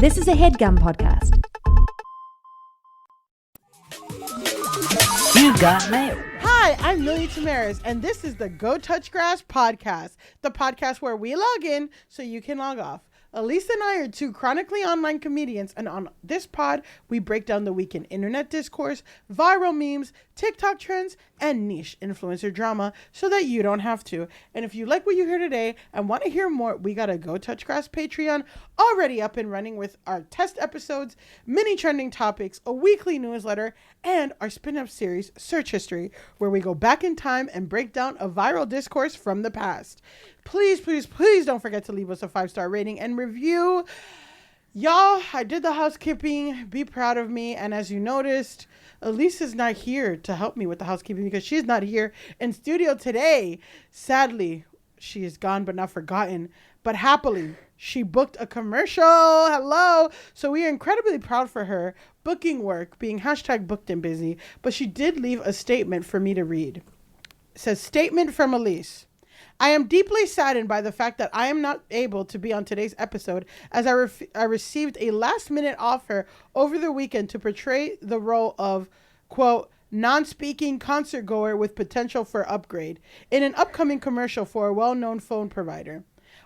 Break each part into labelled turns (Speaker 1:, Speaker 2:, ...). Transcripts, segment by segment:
Speaker 1: This is a HeadGum podcast.
Speaker 2: You got mail.
Speaker 3: Hi, I'm Lily Tamaris, and this is the Go Touch Grass podcast, the podcast where we log in so you can log off. Elise and I are two chronically online comedians, and on this pod, we break down the week in internet discourse, viral memes, TikTok trends, and niche influencer drama so that you don't have to. And if you like what you hear today and want to hear more, we got a Go Touch Grass Patreon already up and running with our test episodes, mini trending topics, a weekly newsletter, and our spin-off series, Search History, where we go back in time and break down a viral discourse from the past. Please, please, please don't forget to leave us a 5-star rating and review. Y'all, I did the housekeeping. Be proud of me. And as you noticed, Elise is not here to help me with the housekeeping because she's not here in studio today. Sadly, she is gone but not forgotten. But happily, she booked a commercial. Hello. So we are incredibly proud for her booking work, being hashtag booked and busy. But she did leave a statement for me to read. It says, statement from Elise. I am deeply saddened by the fact that I am not able to be on today's episode as I received a last-minute offer over the weekend to portray the role of, quote, non-speaking concert goer with potential for upgrade in an upcoming commercial for a well-known phone provider.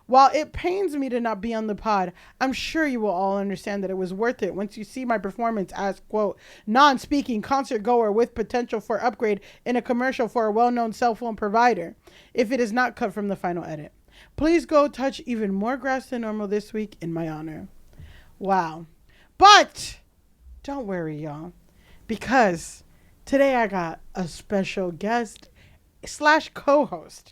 Speaker 3: While it pains me to not be on the pod, I'm sure you will all understand that it was worth it once you see my performance as, quote, non-speaking concert goer with potential for upgrade in a commercial for a well-known cell phone provider, if it is not cut from the final edit. Please go touch even more grass than normal this week in my honor. Wow. But don't worry, y'all, because today I got a special guest / co-host.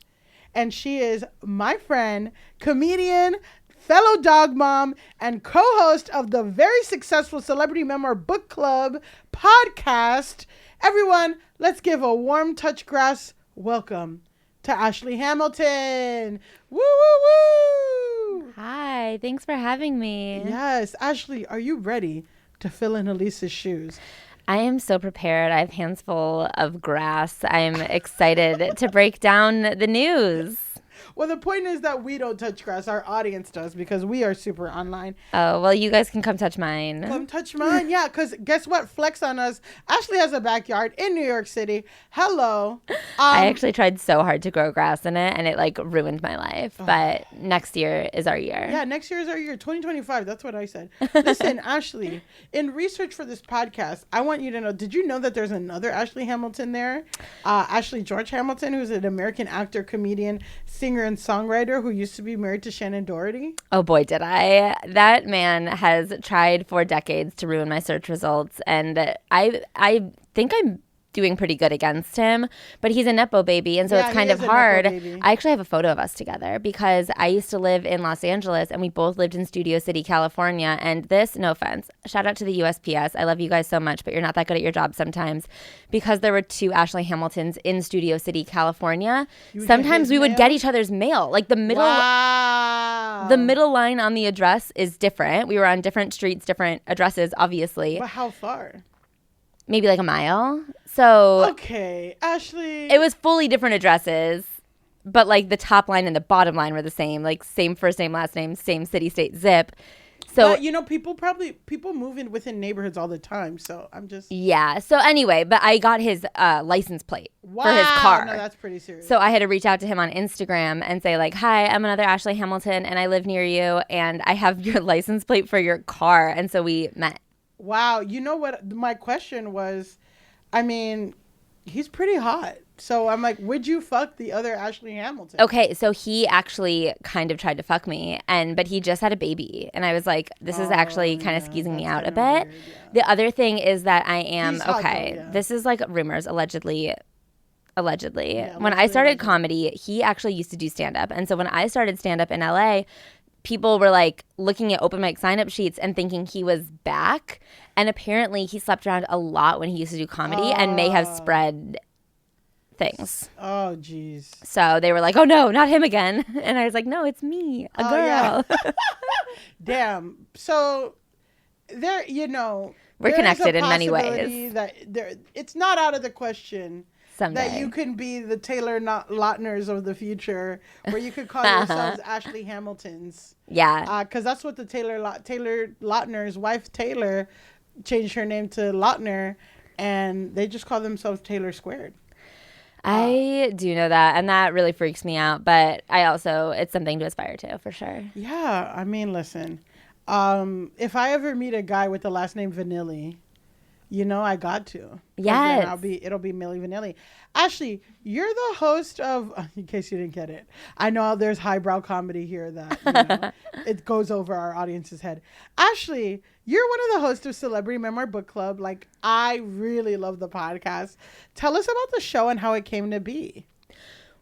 Speaker 3: And she is my friend, comedian, fellow dog mom, and co-host of the very successful Celebrity Memoir Book Club podcast. Everyone, let's give a warm touch grass welcome to Ashley Hamilton. Woo, woo, woo.
Speaker 4: Hi, thanks for having me.
Speaker 3: Yes, Ashley, are you ready to fill in Elise's shoes?
Speaker 4: I am so prepared. I have hands full of grass. I'm excited to break down the news.
Speaker 3: Well, the point is that we don't touch grass. Our audience does because we are super online.
Speaker 4: Oh, well, you guys can come touch mine.
Speaker 3: Come touch mine. Yeah, because guess what? Flex on us. Ashley has a backyard in New York City. Hello.
Speaker 4: I actually tried so hard to grow grass in it, and it, like, ruined my life. But next year is our year.
Speaker 3: Yeah, next year is our year. 2025. That's what I said. Listen, Ashley, in research for this podcast, I want you to know, did you know that there's another Ashley Hamilton there? Ashley George Hamilton, who's an American actor, comedian, singer, and songwriter who used to be married to Shannon Doherty.
Speaker 4: Oh boy, did I. That man has tried for decades to ruin my search results, and I think I'm doing pretty good against him, but he's a Nepo baby, and so it's kind of hard. I actually have a photo of us together because I used to live in Los Angeles, and we both lived in Studio City, California, and this, no offense, shout out to the USPS. I love you guys so much, but you're not that good at your job sometimes, because there were two Ashley Hamiltons in Studio City, California. Sometimes we would get each other's mail. Like the middle line on the address is different. We were on different streets, different addresses, obviously.
Speaker 3: But how far?
Speaker 4: Maybe like a mile. So
Speaker 3: okay, Ashley.
Speaker 4: It was fully different addresses, but like the top line and the bottom line were the same, like same first name, last name, same city, state, zip. So
Speaker 3: but, you know, people move in within neighborhoods all the time. So I'm just
Speaker 4: So anyway, but I got his license plate for his car.
Speaker 3: No, that's pretty serious.
Speaker 4: So I had to reach out to him on Instagram and say like, "Hi, I'm another Ashley Hamilton, and I live near you, and I have your license plate for your car." And so we met.
Speaker 3: Wow. You know what my question was? I mean, he's pretty hot. So I'm like, would you fuck the other Ashley Hamilton?
Speaker 4: Okay, so he actually kind of tried to fuck me, but he just had a baby. And I was like, this is actually kind of skeezing me out a bit. Weird, yeah. The other thing is that I am, this is like rumors, allegedly. Yeah, when I started comedy, he actually used to do stand-up. And so when I started stand-up in LA, people were like looking at open mic sign-up sheets and thinking he was back. And apparently he slept around a lot when he used to do comedy and may have spread things.
Speaker 3: Oh, jeez.
Speaker 4: So they were like, oh, no, not him again. And I was like, no, it's me, a girl. Yeah.
Speaker 3: Damn. So there, you know.
Speaker 4: We're connected in many ways.
Speaker 3: That it's not out of the question
Speaker 4: Someday.
Speaker 3: That you can be the Taylor Lautners of the future, where you could call yourselves Ashley Hamiltons.
Speaker 4: Yeah.
Speaker 3: Because that's what the Taylor Lautner's wife, Taylor, changed her name to Lautner, and they just call themselves Taylor Squared.
Speaker 4: I do know that, and that really freaks me out, but it's something to aspire to, for sure.
Speaker 3: Yeah, I mean, listen, if I ever meet a guy with the last name Vanilli, I got to.
Speaker 4: Yes.
Speaker 3: It'll be Milli Vanilli. Ashley, you're the host of, in case you didn't get it, I know there's highbrow comedy here that, it goes over our audience's head. Ashley, you're one of the hosts of Celebrity Memoir Book Club. Like, I really love the podcast. Tell us about the show and how it came to be.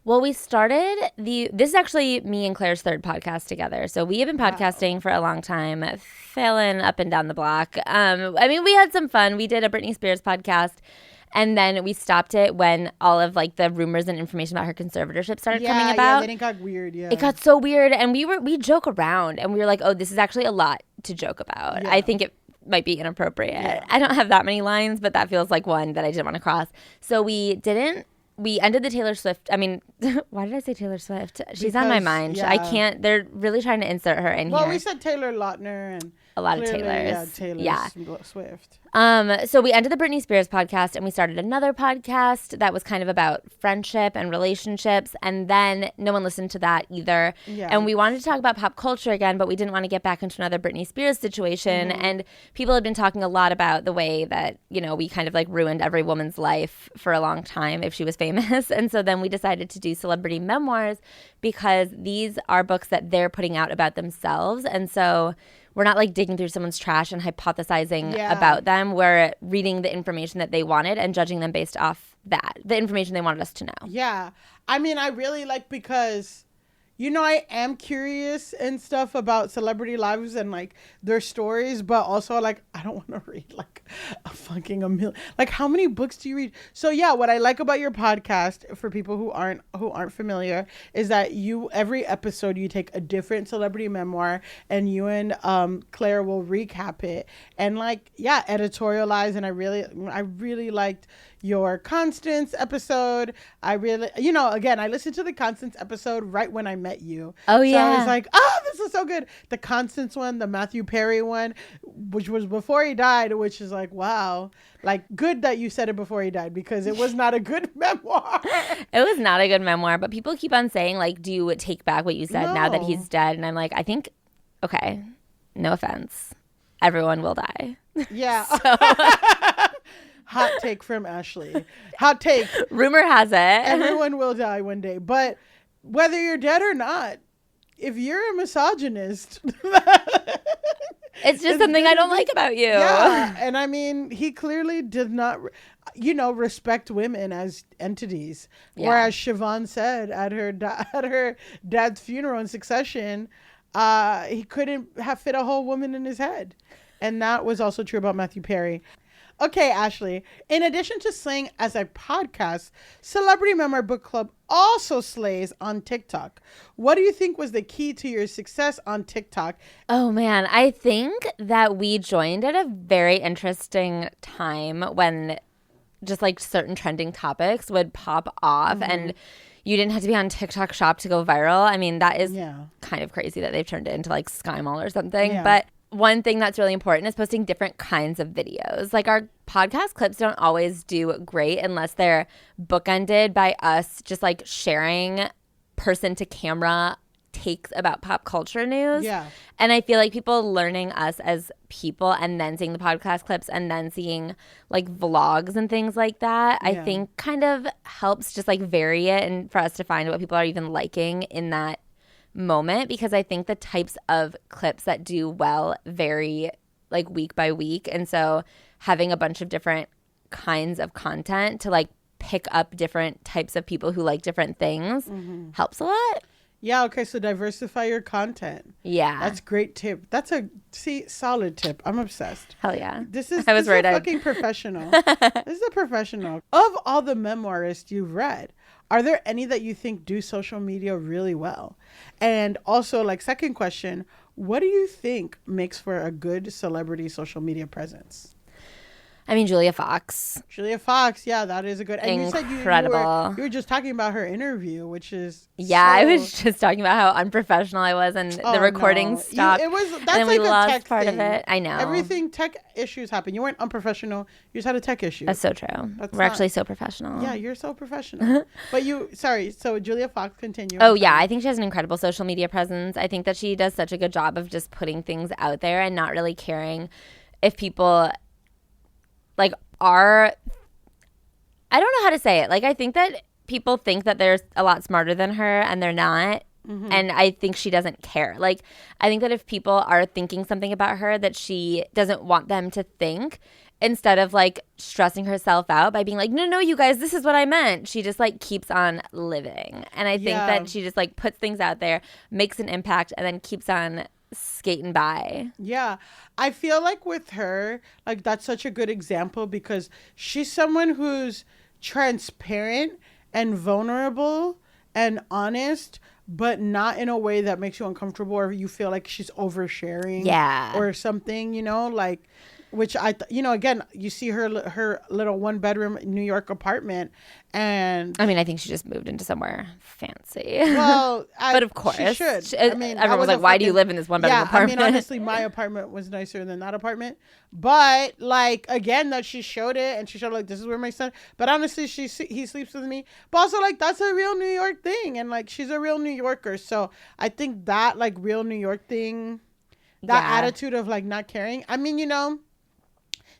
Speaker 4: Well, we started this is actually me and Claire's third podcast together. So we have been podcasting for a long time, failing up and down the block. I mean, we had some fun. We did a Britney Spears podcast, and then we stopped it when all of like the rumors and information about her conservatorship started coming about.
Speaker 3: Yeah, then it got weird. Yeah,
Speaker 4: it got so weird, and we joke around, and we were like, oh, this is actually a lot to joke about. Yeah. I think it might be inappropriate. Yeah. I don't have that many lines, but that feels like one that I didn't want to cross. So we didn't. We ended the Taylor Swift. I mean, why did I say Taylor Swift? She's on my mind. Yeah. I can't. They're really trying to insert her in here.
Speaker 3: Well, we said Taylor Lautner and
Speaker 4: a lot of Taylors.
Speaker 3: Yeah, Taylor Swift.
Speaker 4: So we ended the Britney Spears podcast and we started another podcast that was kind of about friendship and relationships. And then no one listened to that either. Yeah. And we wanted to talk about pop culture again, but we didn't want to get back into another Britney Spears situation. Mm-hmm. And people had been talking a lot about the way that, we kind of like ruined every woman's life for a long time if she was famous. And so then we decided to do celebrity memoirs because these are books that they're putting out about themselves. And so we're not like digging through someone's trash and hypothesizing about them. We're reading the information that they wanted and judging them based off that, the information they wanted us to know.
Speaker 3: Yeah. I mean, I really like because, I am curious and stuff about celebrity lives and like their stories, but also like, I don't want to read like a million. Like, how many books do you read? So yeah, what I like about your podcast for people who aren't familiar is that every episode you take a different celebrity memoir and you and Claire will recap it and editorialize. And I really liked your Constance episode. I really, again, I listened to the Constance episode right when I met you.
Speaker 4: Oh, yeah.
Speaker 3: So I was like, this is so good. The Constance one, the Matthew Perry one, which was before he died, which is like, wow. Like, good that you said it before he died because it was not a good memoir.
Speaker 4: It was not a good memoir, but people keep on saying, like, do you take back what you said now that he's dead? And I'm like, I think, okay, no offense. Everyone will die.
Speaker 3: Yeah. Hot take from Ashley. Hot take.
Speaker 4: Rumor has it.
Speaker 3: Everyone will die one day. But whether you're dead or not, if you're a misogynist...
Speaker 4: it's just something I don't like about you.
Speaker 3: Yeah. And I mean, he clearly did not, respect women as entities. Yeah. Whereas Siobhan said at her dad's funeral in Succession, he couldn't have fit a whole woman in his head. And that was also true about Matthew Perry. Okay, Ashley, in addition to slaying as a podcast, Celebrity Memoir Book Club also slays on TikTok. What do you think was the key to your success on TikTok?
Speaker 4: Oh, man, I think that we joined at a very interesting time when just like certain trending topics would pop off and you didn't have to be on TikTok Shop to go viral. I mean, that is kind of crazy that they've turned it into like Sky Mall or something, but one thing that's really important is posting different kinds of videos. Like our podcast clips don't always do great unless they're bookended by us just like sharing person to camera takes about pop culture news.
Speaker 3: Yeah.
Speaker 4: And I feel like people learning us as people and then seeing the podcast clips and then seeing like vlogs and things like that, I think kind of helps just like vary it and for us to find what people are even liking in that moment, because I think the types of clips that do well vary like week by week, and so having a bunch of different kinds of content to like pick up different types of people who like different things helps a lot.
Speaker 3: Yeah, okay, so diversify your content.
Speaker 4: Yeah.
Speaker 3: That's a great tip. That's solid tip. I'm obsessed.
Speaker 4: Hell yeah.
Speaker 3: This is a fucking professional. This is a professional. Of all the memoirists you've read, are there any that you think do social media really well? And also, like, second question, what do you think makes for a good celebrity social media presence?
Speaker 4: I mean, Julia Fox.
Speaker 3: Julia Fox, yeah, that is a good. And
Speaker 4: incredible.
Speaker 3: You were just talking about her interview, which is
Speaker 4: I was just talking about how unprofessional I was, and the recording stopped.
Speaker 3: That's like a tech
Speaker 4: part
Speaker 3: thing.
Speaker 4: of it. I know
Speaker 3: everything tech issues happen. You weren't unprofessional. You just had a tech issue.
Speaker 4: That's so true. We're actually so professional.
Speaker 3: Yeah, you're so professional. But so Julia Fox, continue.
Speaker 4: Oh yeah, I think she has an incredible social media presence. I think that she does such a good job of just putting things out there and not really caring if people like are, I don't know how to say it. Like, I think that people think that they're a lot smarter than her and they're not. Mm-hmm. And I think she doesn't care. Like, I think that if people are thinking something about her that she doesn't want them to think, instead of like stressing herself out by being like, no, you guys, this is what I meant. She just like keeps on living. And I think that she just like puts things out there, makes an impact, and then keeps on skating by.
Speaker 3: Yeah. I feel like with her, like that's such a good example because she's someone who's transparent and vulnerable and honest, but not in a way that makes you uncomfortable or you feel like she's oversharing or something, like, which again, you see her little 1-bedroom New York apartment, and
Speaker 4: I mean, I think she just moved into somewhere fancy.
Speaker 3: Well,
Speaker 4: but of course,
Speaker 3: she should.
Speaker 4: I mean, everyone was like, "Why do you live in this 1-bedroom apartment?"
Speaker 3: I mean, honestly, my apartment was nicer than that apartment. But like again, that she showed it, and she showed like, this is where my son. But honestly, he sleeps with me. But also like that's a real New York thing, and like she's a real New Yorker. So I think that like real New York thing, that attitude of like not caring. I mean,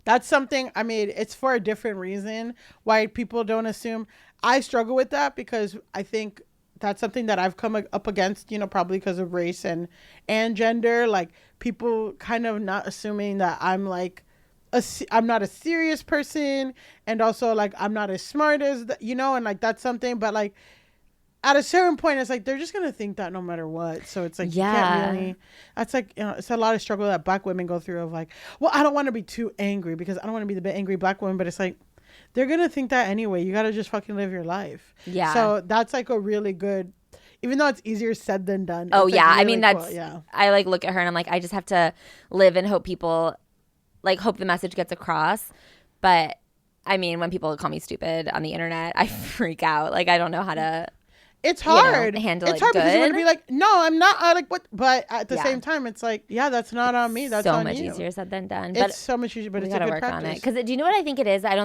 Speaker 3: that's something, I mean, it's for a different reason why people don't assume. I struggle with that because I think that's something that I've come up against, probably because of race and gender. Like people kind of not assuming that I'm like, I'm not a serious person. And also like, I'm not as smart as, and like, that's something. But like, at a certain point, it's like, they're just going to think that no matter what. So it's like, you can't really, that's like, it's a lot of struggle that Black women go through of like, well, I don't want to be too angry because I don't want to be the angry Black woman. But it's like, they're going to think that anyway. You got to just fucking live your life. Yeah. So that's like a really good, even though it's easier said than done.
Speaker 4: Oh, yeah.
Speaker 3: Like really
Speaker 4: I mean, that's, I like look at her and I'm like, I just have to live and hope people, like hope the message gets across. But I mean, when people call me stupid on the internet, I freak out. Like, I don't know how to.
Speaker 3: It's hard.
Speaker 4: Handle
Speaker 3: it's hard
Speaker 4: good.
Speaker 3: Because you want to be like, no, I'm not. Like what? But at the same time, it's like, that's not on me. That's
Speaker 4: so
Speaker 3: on
Speaker 4: much
Speaker 3: you.
Speaker 4: easier said than done.
Speaker 3: It's so much easier, but it's a good
Speaker 4: work
Speaker 3: practice.
Speaker 4: On it. Because do you know what I think it is? I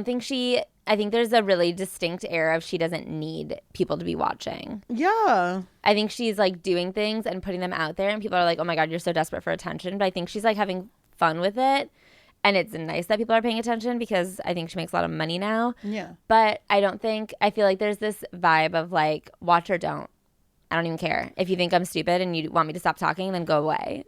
Speaker 4: think there's a really distinct air of she doesn't need people to be watching.
Speaker 3: Yeah.
Speaker 4: I think she's like doing things and putting them out there, and people are like, oh my God, you're so desperate for attention. But I think she's like having fun with it. And it's nice that people are paying attention because I think she makes a lot of money now.
Speaker 3: Yeah.
Speaker 4: But I feel like there's this vibe of like, watch or don't. I don't even care. If you think I'm stupid and you want me to stop talking, then go away.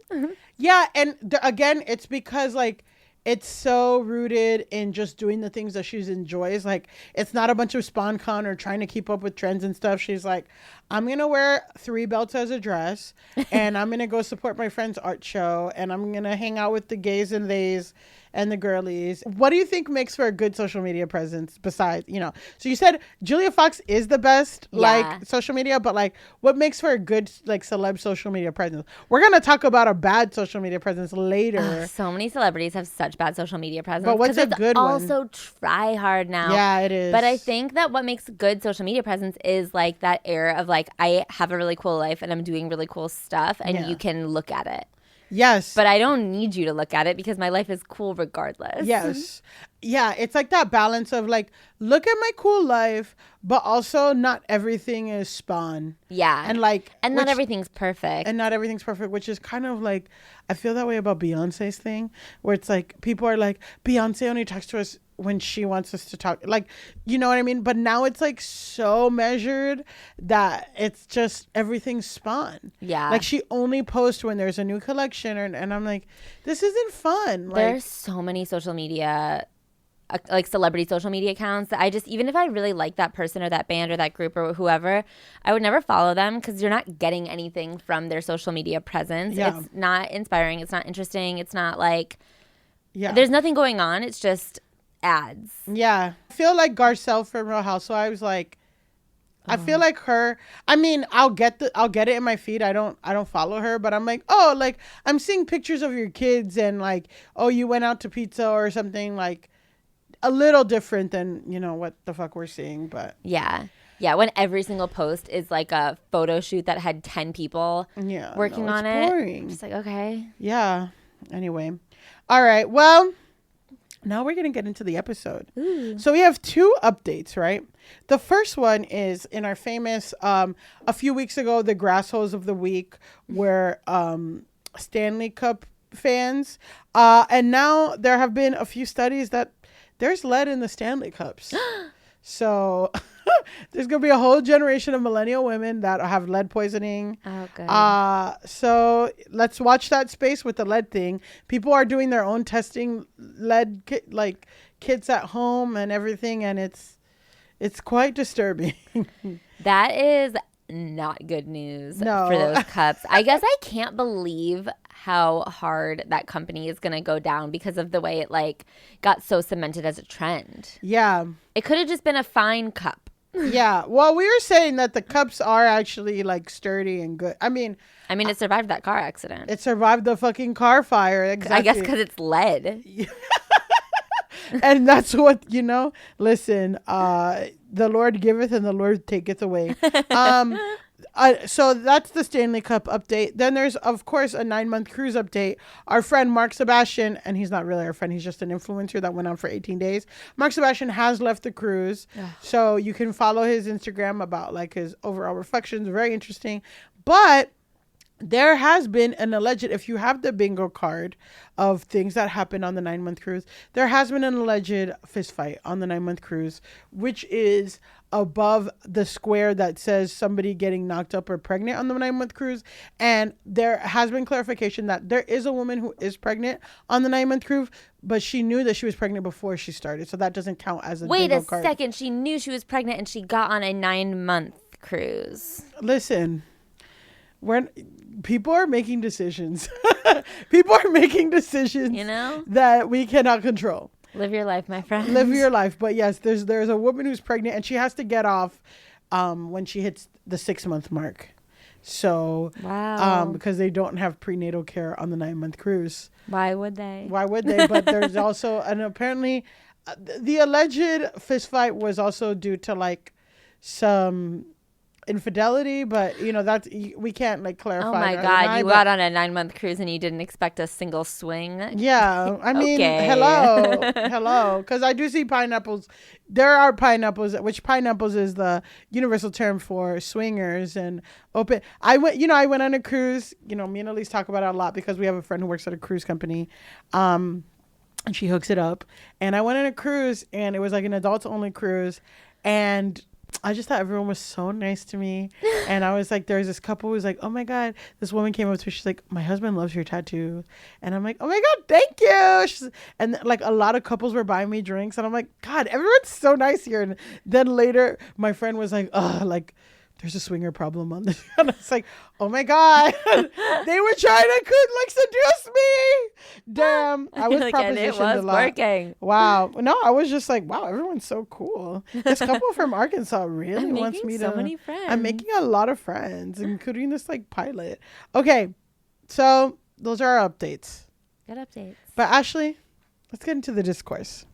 Speaker 3: Yeah. And again, it's because like it's so rooted in just doing the things that she enjoys. Like it's not a bunch of SpawnCon or trying to keep up with trends and stuff. She's like, I'm going to wear 3 belts as a dress and I'm going to go support my friend's art show and I'm going to hang out with the gays and theys and the girlies. What do you think makes for a good social media presence besides, so you said Julia Fox is the best, like social media, but like what makes for a good, like celeb social media presence? We're going to talk about a bad social media presence later.
Speaker 4: So many celebrities have such bad social media presence.
Speaker 3: But what's a good one?
Speaker 4: Also try hard now.
Speaker 3: Yeah, it is.
Speaker 4: But I think that what makes good social media presence is like that air of like, I have a really cool life and I'm doing really cool stuff and you can look at it.
Speaker 3: Yes.
Speaker 4: But I don't need you to look at it because my life is cool regardless.
Speaker 3: Yes. Yeah, it's like that balance of like, look at my cool life, but also not everything is Spawn.
Speaker 4: Yeah.
Speaker 3: And like...
Speaker 4: And not everything's perfect.
Speaker 3: And not everything's perfect, which is kind of like, I feel that way about Beyonce's thing, where it's like, people are like, Beyonce only talks to us when she wants us to talk, like, you know what I mean? But now it's like so measured that it's just everything's Spawn.
Speaker 4: Yeah.
Speaker 3: Like she only posts when there's a new collection and I'm like, this isn't fun. Like,
Speaker 4: there's so many social media, like celebrity social media accounts that I just, even if I really like that person or that band or that group or whoever, I would never follow them because you're not getting anything from their social media presence. Yeah. It's not inspiring. It's not interesting. It's not like, there's nothing going on. It's just ads.
Speaker 3: Yeah. I feel like Garcelle from Real Housewives, like I feel like her, I mean, I'll get it in my feed. I don't follow her, but I'm like, oh, like I'm seeing pictures of your kids and like, oh, you went out to pizza or something, like a little different than, you know, what the fuck we're seeing, but.
Speaker 4: Yeah. Yeah, when every single post is like a photo shoot that had 10 people working on it.
Speaker 3: Boring.
Speaker 4: Just like, okay.
Speaker 3: Yeah. Anyway. All right. Well, now we're going to get into the episode.
Speaker 4: Ooh.
Speaker 3: So we have 2 updates, right? The first one is in our famous, a few weeks ago, the Grass Hose of the Week were Stanley Cup fans. And now there have been a few studies that there's lead in the Stanley Cups. So there's going to be a whole generation of millennial women that have lead poisoning.
Speaker 4: Oh, good.
Speaker 3: So let's watch that space with the lead thing. People are doing their own testing lead kits at home and everything. And it's quite disturbing.
Speaker 4: That is not good news for those cups. I guess I can't believe how hard that company is going to go down because of the way it like got so cemented as a trend.
Speaker 3: Yeah.
Speaker 4: It could have just been a fine cup.
Speaker 3: Yeah. Well, we were saying that the cups are actually like sturdy and good. I mean,
Speaker 4: it survived that car accident.
Speaker 3: It survived the fucking car fire. Exactly.
Speaker 4: I guess because it's lead.
Speaker 3: And that's what, you know, listen, the Lord giveth and the Lord taketh away. So that's the Stanley Cup update. Then there's, of course, a 9-month cruise update. Our friend Mark Sebastian, and he's not really our friend, he's just an influencer that went on for 18 days. Mark Sebastian has left the cruise. So you can follow his Instagram about like his overall reflections. Very interesting. But there has been an alleged, if you have the bingo card of things that happened on the 9-month cruise, there has been an alleged fist fight on the 9-month cruise, which is above the square that says somebody getting knocked up or pregnant on the 9-month cruise. And there has been clarification that there is a woman who is pregnant on the 9-month cruise, but she knew that she was pregnant before she started. So that doesn't count as a bingo card.
Speaker 4: Wait a second. She knew she was pregnant and she got on a 9-month cruise.
Speaker 3: Listen, people are making decisions. People are making decisions,
Speaker 4: you know,
Speaker 3: that we cannot control.
Speaker 4: Live your life, my friend.
Speaker 3: Live your life. But yes, there's a woman who's pregnant and she has to get off when she hits the 6-month mark. So,
Speaker 4: wow.
Speaker 3: Because they don't have prenatal care on the 9-month cruise.
Speaker 4: Why would they?
Speaker 3: But there's also, and apparently the alleged fist fight was also due to like some infidelity, but you know, that's, we can't like clarify.
Speaker 4: Oh my God, you got on a 9-month cruise and you didn't expect a single swing?
Speaker 3: Yeah, I mean, hello, because I do see pineapples. There are pineapples, which pineapples is the universal term for swingers and open. I went on a cruise. You know, me and Elise talk about it a lot because we have a friend who works at a cruise company, and she hooks it up. And I went on a cruise, and it was like an adults only cruise, and I just thought everyone was so nice to me. And I was like, there's this couple who's like, oh my God, this woman came up to me. She's like, my husband loves your tattoo. And I'm like, oh my God, thank you. And like a lot of couples were buying me drinks. And I'm like, God, everyone's so nice here. And then later my friend was like, oh, like there's a swinger problem on this. And I was like, oh my God, they were trying to like seduce me. Damn. I was
Speaker 4: like,
Speaker 3: propositioned
Speaker 4: and it was
Speaker 3: a lot.
Speaker 4: Working.
Speaker 3: Wow. No, I was just like, wow, everyone's so cool. This couple from Arkansas really wants me
Speaker 4: so many friends.
Speaker 3: I'm making a lot of friends, including this like pilot. Okay. So those are our updates.
Speaker 4: Good updates.
Speaker 3: But Ashley, let's get into the discourse.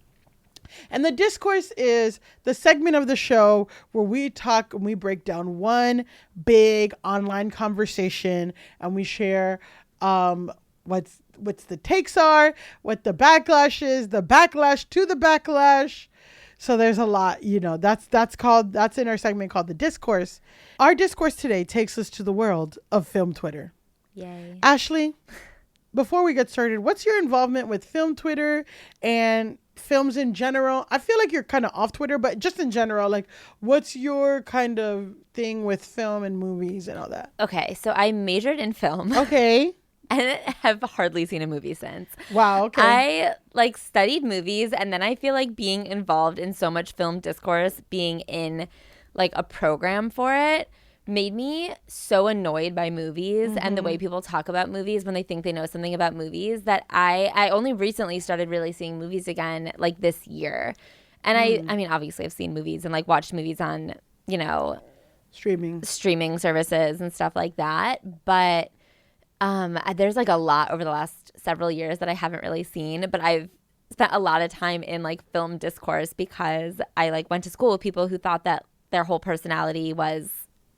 Speaker 3: And the discourse is the segment of the show where we talk and we break down one big online conversation and we share what's the takes are, what the backlash is, the backlash to the backlash. So there's a lot, you know, that's in our segment called the discourse. Our discourse today takes us to the world of film Twitter.
Speaker 4: Yay.
Speaker 3: Ashley, before we get started, what's your involvement with film Twitter and films in general? I feel like you're kind of off Twitter, but just in general, like what's your kind of thing with film and movies and all that?
Speaker 4: Okay, so I majored in film.
Speaker 3: Okay.
Speaker 4: And have hardly seen a movie since.
Speaker 3: Wow, okay.
Speaker 4: I like studied movies, and then I feel like being involved in so much film discourse, being in like a program for it, made me so annoyed by movies and the way people talk about movies when they think they know something about movies that I only recently started really seeing movies again like this year. And I mean, obviously I've seen movies and like watched movies on, you know, streaming services and stuff like that. But there's like a lot over the last several years that I haven't really seen, but I've spent a lot of time in like film discourse because I like went to school with people who thought that their whole personality was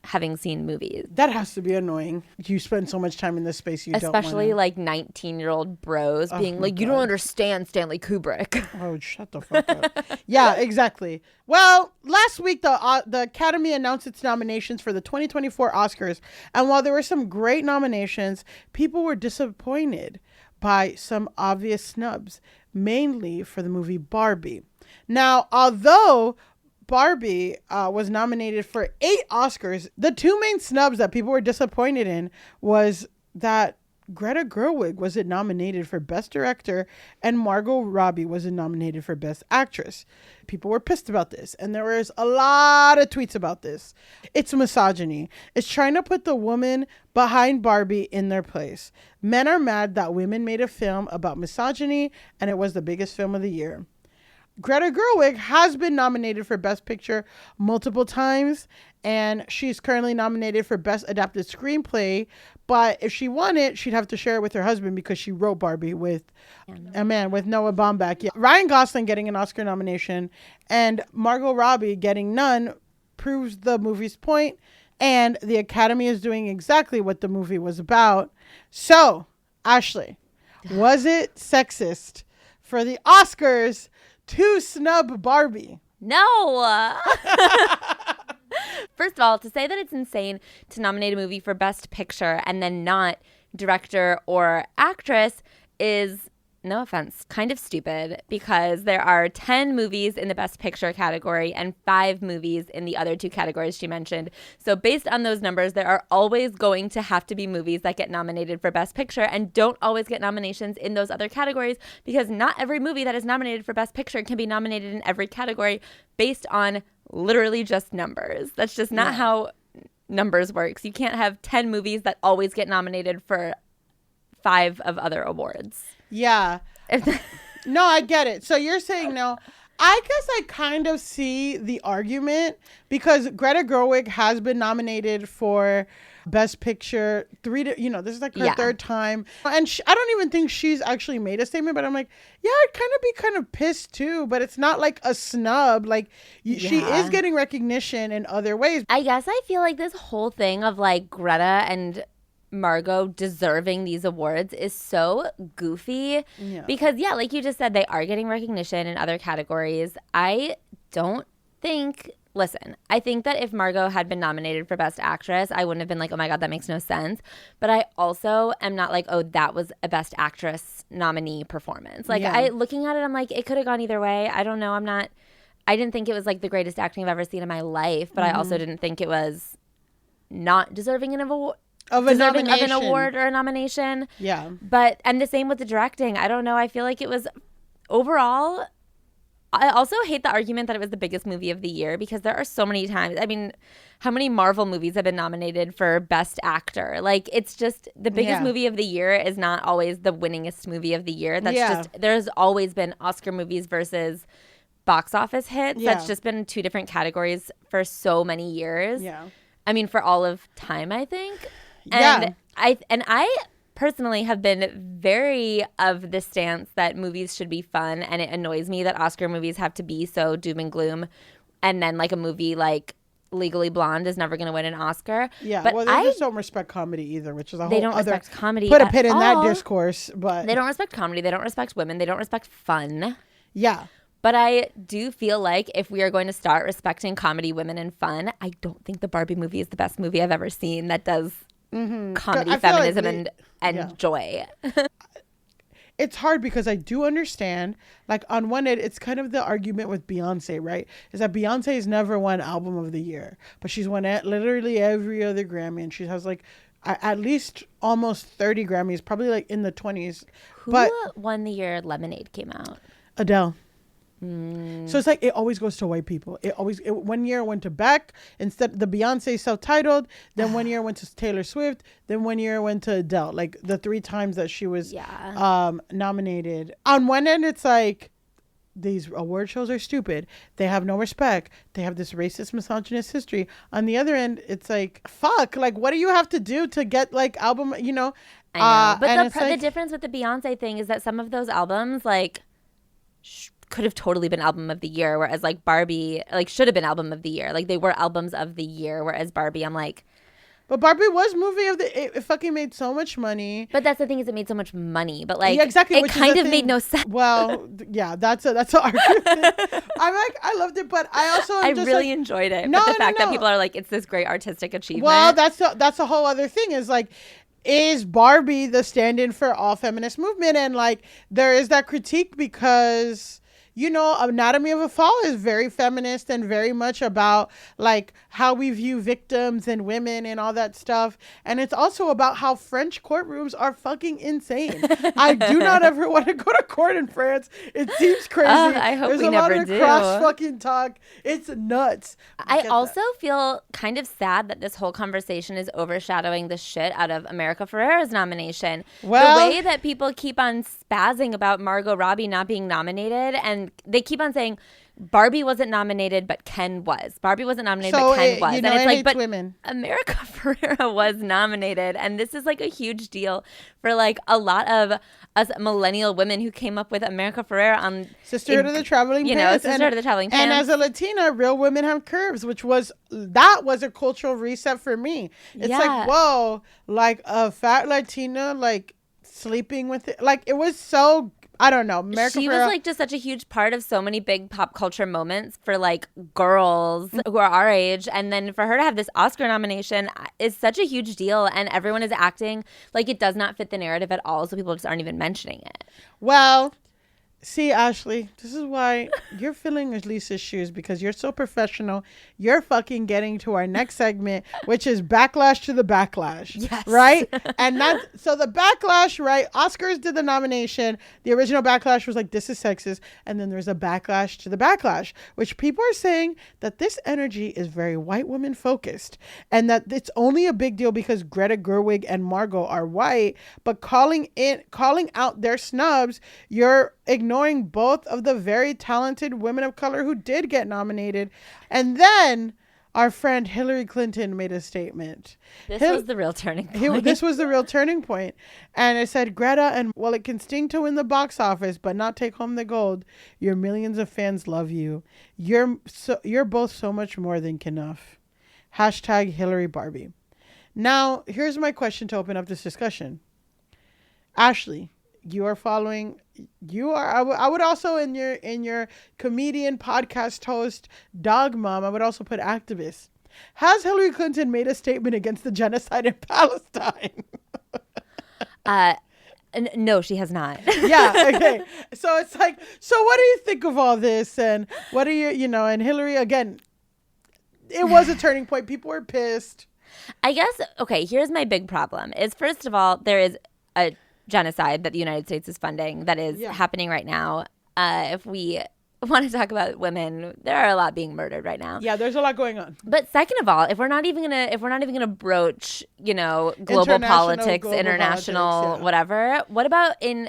Speaker 4: having seen movies.
Speaker 3: That has to be annoying. You spend so much time in this space,
Speaker 4: especially like 19-year-old bros being like, you don't understand Stanley Kubrick.
Speaker 3: Oh, shut the fuck up. Yeah, exactly. Well, last week the Academy announced its nominations for the 2024 Oscars, and while there were some great nominations, people were disappointed by some obvious snubs, mainly for the movie Barbie. Now, although Barbie was nominated for 8 Oscars, the 2 main snubs that people were disappointed in was that Greta Gerwig wasn't nominated for Best Director and Margot Robbie wasn't nominated for Best Actress. People were pissed about this, and there was a lot of tweets about this. It's misogyny. It's trying to put the woman behind Barbie in their place. Men are mad that women made a film about misogyny, and it was the biggest film of the year. Greta Gerwig has been nominated for Best Picture multiple times, and she's currently nominated for Best Adapted Screenplay. But if she won it, she'd have to share it with her husband because she wrote Barbie with a man, with Noah Baumbach. Yeah. Ryan Gosling getting an Oscar nomination and Margot Robbie getting none proves the movie's point, and the Academy is doing exactly what the movie was about. So, Ashley, was it sexist for the Oscars to snub Barbie?
Speaker 4: No. First of all, to say that it's insane to nominate a movie for Best Picture and then not director or actress is, no offense, kind of stupid, because there are 10 movies in the Best Picture category and 5 movies in the other 2 categories she mentioned. So based on those numbers, there are always going to have to be movies that get nominated for Best Picture and don't always get nominations in those other categories, because not every movie that is nominated for Best Picture can be nominated in every category based on literally just numbers. That's just not how numbers works. You can't have 10 movies that always get nominated for 5 of other awards.
Speaker 3: Yeah. No, I get it. So you're saying no. I guess I kind of see the argument because Greta Gerwig has been nominated for Best Picture this is like her 3rd time. And I don't even think she's actually made a statement, but I'm like, yeah, I'd kind of be kind of pissed too, but it's not like a snub. Like she is getting recognition in other ways.
Speaker 4: I guess I feel like this whole thing of like Greta and Margot deserving these awards is so goofy because like you just said, they are getting recognition in other categories. I think that if Margot had been nominated for Best Actress, I wouldn't have been like, oh my God, that makes no sense. But I also am not like, oh, that was a Best Actress nominee performance. Like looking at it, I'm like, it could have gone either way. I don't know. I didn't think it was like the greatest acting I've ever seen in my life, but I also didn't think it was not deserving an award. Of an award or a nomination.
Speaker 3: Yeah.
Speaker 4: And the same with the directing. I don't know. I feel like it was overall. I also hate the argument that it was the biggest movie of the year because there are so many times. I mean, how many Marvel movies have been nominated for Best Actor? Like, it's just the biggest movie of the year is not always the winningest movie of the year. That's just, there's always been Oscar movies versus box office hits. That's just been 2 different categories for so many years.
Speaker 3: Yeah.
Speaker 4: I mean, for all of time, I think. And I personally have been very of the stance that movies should be fun, and it annoys me that Oscar movies have to be so doom and gloom, and then like a movie like Legally Blonde is never going to win an Oscar.
Speaker 3: Yeah, but they just don't respect comedy either, which is a whole
Speaker 4: they don't respect comedy.
Speaker 3: Put a pin in that discourse, but
Speaker 4: they don't respect comedy. They don't respect women. They don't respect fun.
Speaker 3: Yeah.
Speaker 4: But I do feel like if we are going to start respecting comedy, women, and fun, I don't think the Barbie movie is the best movie I've ever seen that does comedy, feminism, and joy.
Speaker 3: It's hard because I do understand, like, on one end, it's kind of the argument with Beyonce, right? Is that Beyonce has never won Album of the Year, but she's won literally every other Grammy, and she has, like, at least almost 30 Grammys, probably, like, in the 20s.
Speaker 4: Who won the year Lemonade came out?
Speaker 3: Adele. So it's like it always goes to white people. One year it went to Beck instead the Beyonce self-titled, then one year it went to Taylor Swift, then one year it went to Adele. Like the 3 times that she was nominated. On one end it's like these award shows are stupid. They have no respect. They have this racist, misogynist history. On the other end, it's like, fuck, like what do you have to do to get like album, you know?
Speaker 4: I know. But the difference with the Beyonce thing is that some of those albums, like, could have totally been album of the year, whereas like Barbie like should have been album of the year. Like they were albums of the year, whereas Barbie, I'm like.
Speaker 3: But Barbie was movie of the. It fucking made so much money.
Speaker 4: But that's the thing, is it made so much money. But like,
Speaker 3: yeah, exactly,
Speaker 4: it kind of made no sense.
Speaker 3: Well, yeah, that's an argument. I'm like, I loved it, but I also
Speaker 4: I really enjoyed it.
Speaker 3: No,
Speaker 4: but the fact that people are like, it's this great artistic achievement.
Speaker 3: Well, that's a whole other thing. Is like, is Barbie the stand-in for all feminist movement? And like, there is that critique because, you know, Anatomy of a Fall is very feminist and very much about like how we view victims and women and all that stuff. And it's also about how French courtrooms are fucking insane. I do not ever want to go to court in France. It seems crazy.
Speaker 4: I hope
Speaker 3: There's
Speaker 4: we
Speaker 3: a
Speaker 4: never
Speaker 3: lot of
Speaker 4: do.
Speaker 3: cross fucking talk. It's nuts.
Speaker 4: I also feel kind of sad that this whole conversation is overshadowing the shit out of America Ferrera's nomination.
Speaker 3: Well,
Speaker 4: the way that people keep on spazzing about Margot Robbie not being nominated, and they keep on saying Barbie wasn't nominated, but Ken was. Barbie wasn't nominated, but Ken was.
Speaker 3: You know,
Speaker 4: and it's like, but
Speaker 3: women.
Speaker 4: America Ferrera was nominated, and this is like a huge deal for like a lot of us millennial women who came up with America Ferrera on
Speaker 3: Sisterhood of the Traveling Pants.
Speaker 4: Sisterhood of the Traveling Pants.
Speaker 3: And as a Latina, Real Women Have Curves, that was a cultural reset for me. It's like, whoa, like a fat Latina, like sleeping with it. Like it was so, I don't know.
Speaker 4: She was like just such a huge part of so many big pop culture moments for like girls who are our age. And then for her to have this Oscar nomination is such a huge deal. And everyone is acting like it does not fit the narrative at all. So people just aren't even mentioning it.
Speaker 3: Well, see, Ashley, this is why you're filling Lisa's shoes, because you're so professional. You're fucking getting to our next segment, which is backlash to the backlash.
Speaker 4: Yes.
Speaker 3: Right? And so the backlash, right? Oscars did the nomination. The original backlash was like, this is sexist. And then there's a backlash to the backlash, which people are saying that this energy is very white woman focused and that it's only a big deal because Greta Gerwig and Margot are white, but calling out their snubs, you're ignoring both of the very talented women of color who did get nominated. And then our friend Hillary Clinton made a statement.
Speaker 4: This was the real turning point.
Speaker 3: This was the real turning point. And it said, Greta, and while it can sting to win the box office but not take home the gold, your millions of fans love you. You're both so much more than enough. Hashtag Hillary Barbie. Now, here's my question to open up this discussion. Ashley, you are following... I would also in your comedian podcast host dog mom, I would also put activist. Has Hillary Clinton made a statement against the genocide in Palestine?
Speaker 4: No, she has not.
Speaker 3: Yeah, okay. So it's like, so what do you think of all this? And what are and Hillary, again, it was a turning point. People were pissed.
Speaker 4: I guess, okay, here's my big problem is, first of all, there is a genocide that the United States is funding that is happening right now. If we want to talk about women, there are a lot being murdered right now.
Speaker 3: Yeah, there's a lot going on.
Speaker 4: But second of all, if we're not even gonna broach, global politics, international whatever, what about in,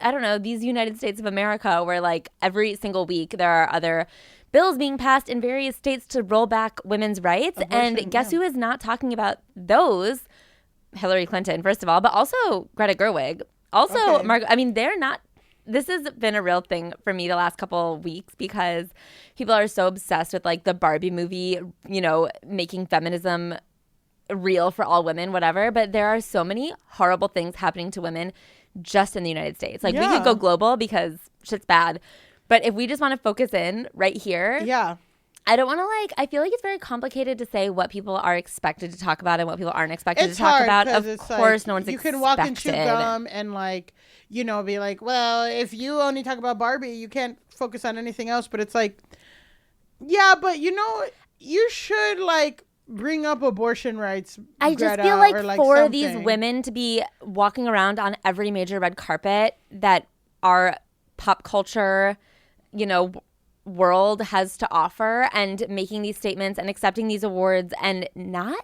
Speaker 4: I don't know, these United States of America, where like every single week there are other bills being passed in various states to roll back women's rights. Abortion, and guess who is not talking about those? Hillary Clinton, first of all, but also Greta Gerwig. Also, Margot. I mean, they're not. This has been a real thing for me the last couple of weeks because people are so obsessed with like the Barbie movie, making feminism real for all women, whatever. But there are so many horrible things happening to women just in the United States. Like we could go global because shit's bad. But if we just want to focus in right here.
Speaker 3: Yeah.
Speaker 4: I don't want to I feel like it's very complicated to say what people are expected to talk about and what people aren't expected to talk about. Of course, no one's expected.
Speaker 3: You can walk and chew gum and be like, well, if you only talk about Barbie, you can't focus on anything else. But it's like, yeah, but you should bring up abortion rights.
Speaker 4: I just
Speaker 3: Greta,
Speaker 4: feel like for
Speaker 3: something.
Speaker 4: These women to be walking around on every major red carpet that our pop culture, world has to offer and making these statements and accepting these awards and not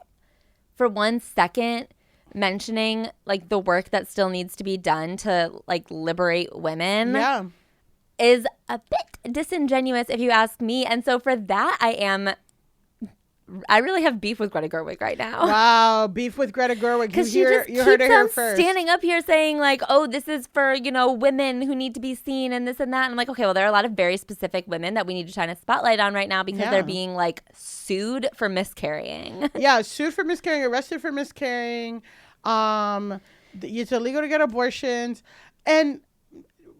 Speaker 4: for 1 second mentioning the work that still needs to be done to liberate women is a bit disingenuous if you ask me. And so for that, I am I really have beef with Greta Gerwig right now.
Speaker 3: Wow, beef with Greta Gerwig.
Speaker 4: Because you heard it here first. Standing up here saying like, oh, this is for, you know, women who need to be seen and this and that. And I'm like, okay, well, there are a lot of very specific women that we need to shine a spotlight on right now because they're being like sued for miscarrying. Yeah,
Speaker 3: sued for miscarrying, arrested for miscarrying. It's illegal to get abortions. And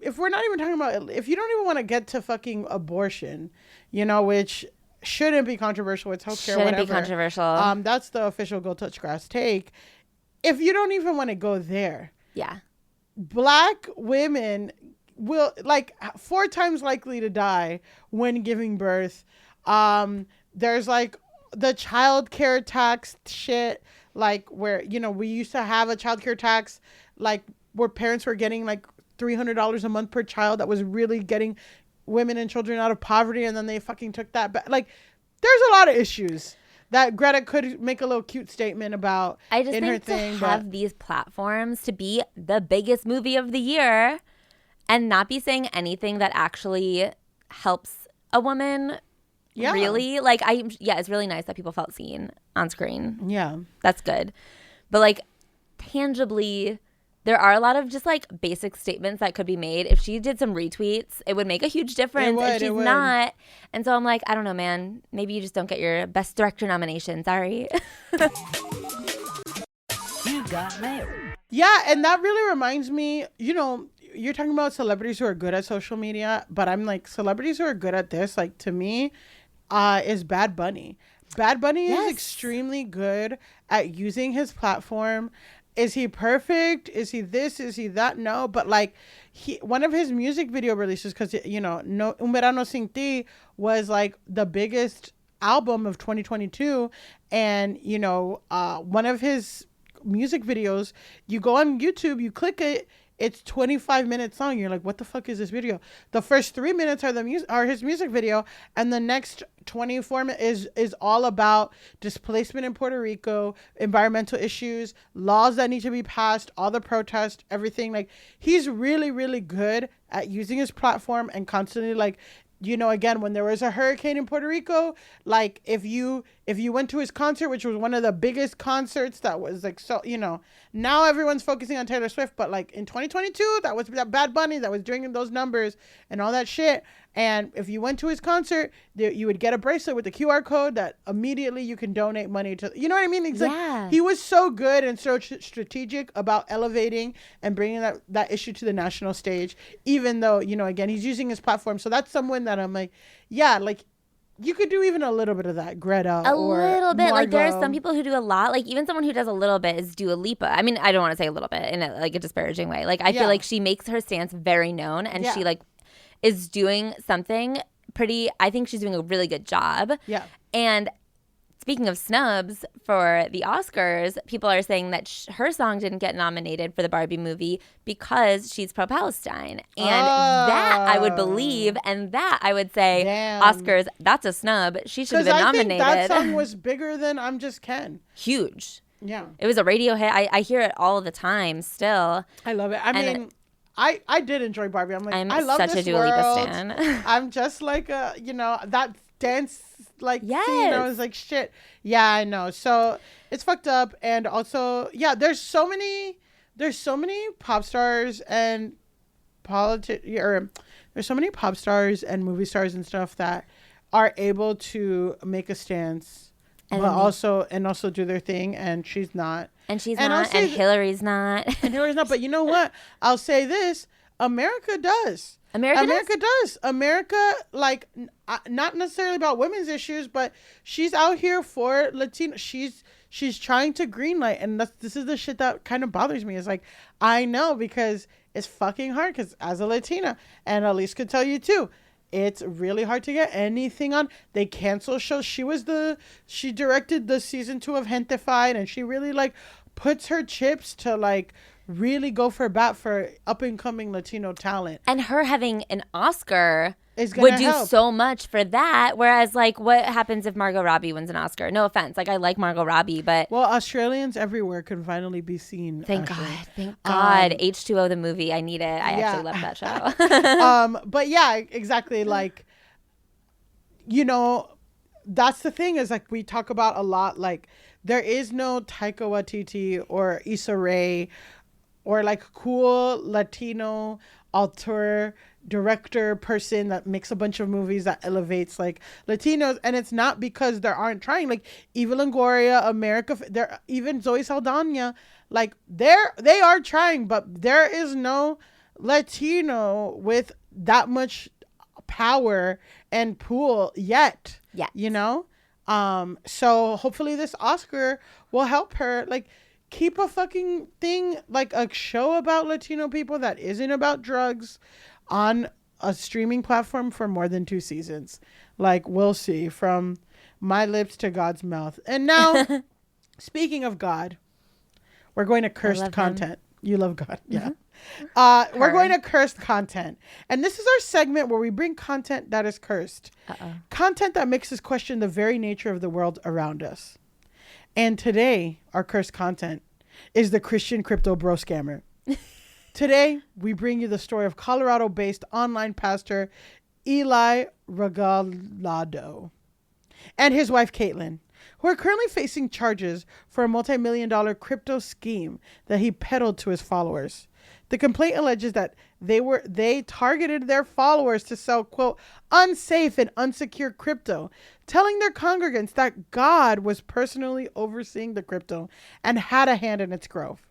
Speaker 3: if we're not even talking about, if you don't even want to get to fucking abortion, you know, which shouldn't be controversial. It's healthcare,
Speaker 4: shouldn't
Speaker 3: whatever.
Speaker 4: Be controversial.
Speaker 3: That's the official Go Touch Grass take. If you don't even want to go there, Black women will like 4 times likely to die when giving birth. There's like the child care tax shit, like where, you know, we used to have a child care tax, like where parents were getting like $300 a month per child. That was really getting women and children out of poverty, and then they fucking took that back. Like, there's a lot of issues that Greta could make a little cute statement about.
Speaker 4: I just think to have these platforms to be the biggest movie of the year and not be saying anything that actually helps a woman. Yeah. Really? Like, it's really nice that people felt seen on screen.
Speaker 3: Yeah.
Speaker 4: That's good. But like, tangibly, there are a lot of just like basic statements that could be made. If she did some retweets, it would make a huge difference. If she's not. And so I'm like, I don't know, man. Maybe you just don't get your Best Director nomination. Sorry.
Speaker 3: You got mail. Yeah, and that really reminds me, you know, you're talking about celebrities who are good at social media, but I'm like, celebrities who are good at this, like to me, is Bad Bunny. Bad Bunny is extremely good at using his platform. Is he perfect? Is he this? Is he that? No, but like one of his music video releases, because, you know, Un Verano Sin Ti was like the biggest album of 2022, and, you know, one of his music videos, you go on YouTube, you click it, it's 25 minutes long. You're like, what the fuck is this video? The first 3 minutes are his music video, and the next 24 minutes is all about displacement in Puerto Rico, environmental issues, laws that need to be passed, all the protests, everything. Like, he's really, really good at using his platform and constantly, like, you know, again, when there was a hurricane in Puerto Rico, like if you went to his concert, which was one of the biggest concerts, that was like, so, you know, now everyone's focusing on Taylor Swift, but like in 2022, that was that Bad Bunny that was doing those numbers and all that shit. And if you went to his concert, you would get a bracelet with the QR code that immediately you can donate money to. You know what I mean? It's like, he was so good and so strategic about elevating and bringing that issue to the national stage, even though, you know, again, he's using his platform. So that's someone that I'm like, yeah, like, you could do even a little bit of that, Greta.
Speaker 4: A little bit. Margot. Like, there are some people who do a lot. Like, even someone who does a little bit is Dua Lipa. I mean, I don't want to say a little bit in a disparaging way. Like, I feel like she makes her stance very known, and she, like, is doing something pretty. I think she's doing a really good job.
Speaker 3: Yeah.
Speaker 4: And speaking of snubs for the Oscars, people are saying that her song didn't get nominated for the Barbie movie because she's pro-Palestine. And that I would believe, and that I would say, Oscars, that's a snub. She should have been nominated.
Speaker 3: I think that song was bigger than I'm Just Ken.
Speaker 4: Huge.
Speaker 3: Yeah.
Speaker 4: It was a radio hit. I hear it all the time still.
Speaker 3: I love it. I mean, I did enjoy Barbie. I'm like, I love
Speaker 4: such
Speaker 3: this
Speaker 4: a Dua Lipa stan.
Speaker 3: I'm just like you know, that dance like scene. I was like, shit. Yeah, I know. So it's fucked up. And also, yeah, there's so many pop stars and there's so many pop stars and movie stars and stuff that are able to make a stance, but also do their thing. And she's not.
Speaker 4: And she's not. And Hillary's not.
Speaker 3: And Hillary's not. But you know what? I'll say this. America does. America does. America, like, not necessarily about women's issues, but she's out here for Latino. She's trying to greenlight. And this is the shit that kind of bothers me. It's like, I know, because it's fucking hard, because as a Latina, and Elise could tell you too, it's really hard to get anything on. They cancel shows. She directed the season 2 of Gentefied, and she really like puts her chips to like really go for bat for up and coming Latino talent.
Speaker 4: And her having an Oscar would do so much for that. Whereas, like, what happens if Margot Robbie wins an Oscar? No offense. Like, I like Margot Robbie, but...
Speaker 3: Well, Australians everywhere can finally be seen.
Speaker 4: Thank God. H2O, the movie. I need it. I actually love that show.
Speaker 3: But yeah, exactly. Like, you know, that's the thing is like we talk about a lot, like there is no Taika Waititi or Issa Rae or like cool Latino auteur director person that makes a bunch of movies that elevates like Latinos. And it's not because they aren't trying. Like Eva Longoria, America, there, even Zoe Saldana, like they are trying, but there is no Latino with that much power and pool yet.
Speaker 4: Yeah.
Speaker 3: You know? So hopefully this Oscar will help her like keep a fucking thing, like a show about Latino people that isn't about drugs on a streaming platform for more than 2 seasons. Like we'll see, from my lips to God's mouth. And now speaking of God, we're going to cursed content. You love God. Yeah. We're going to cursed content. And this is our segment where we bring content that is cursed. Content that makes us question the very nature of the world around us. And today, our cursed content is the Christian crypto bro scammer. Today, we bring you the story of Colorado-based online pastor Eli Regalado and his wife, Caitlin, who are currently facing charges for a multi-million-dollar crypto scheme that he peddled to his followers. The complaint alleges that they targeted their followers to sell, quote, unsafe and unsecure crypto, telling their congregants that God was personally overseeing the crypto and had a hand in its growth.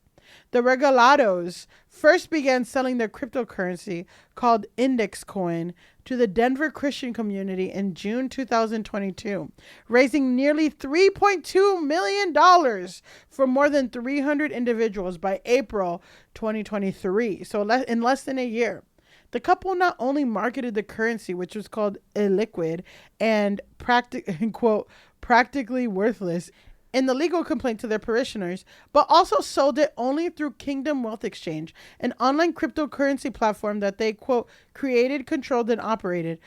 Speaker 3: The Regalados first began selling their cryptocurrency called Index Coin to the Denver Christian community in June 2022, raising nearly $3.2 million for more than 300 individuals by April 2023, so in less than a year. The couple not only marketed the currency, which was called illiquid and quote, practically worthless, in the legal complaint to their parishioners, but also sold it only through Kingdom Wealth Exchange, an online cryptocurrency platform that they, quote, created, controlled, and operated.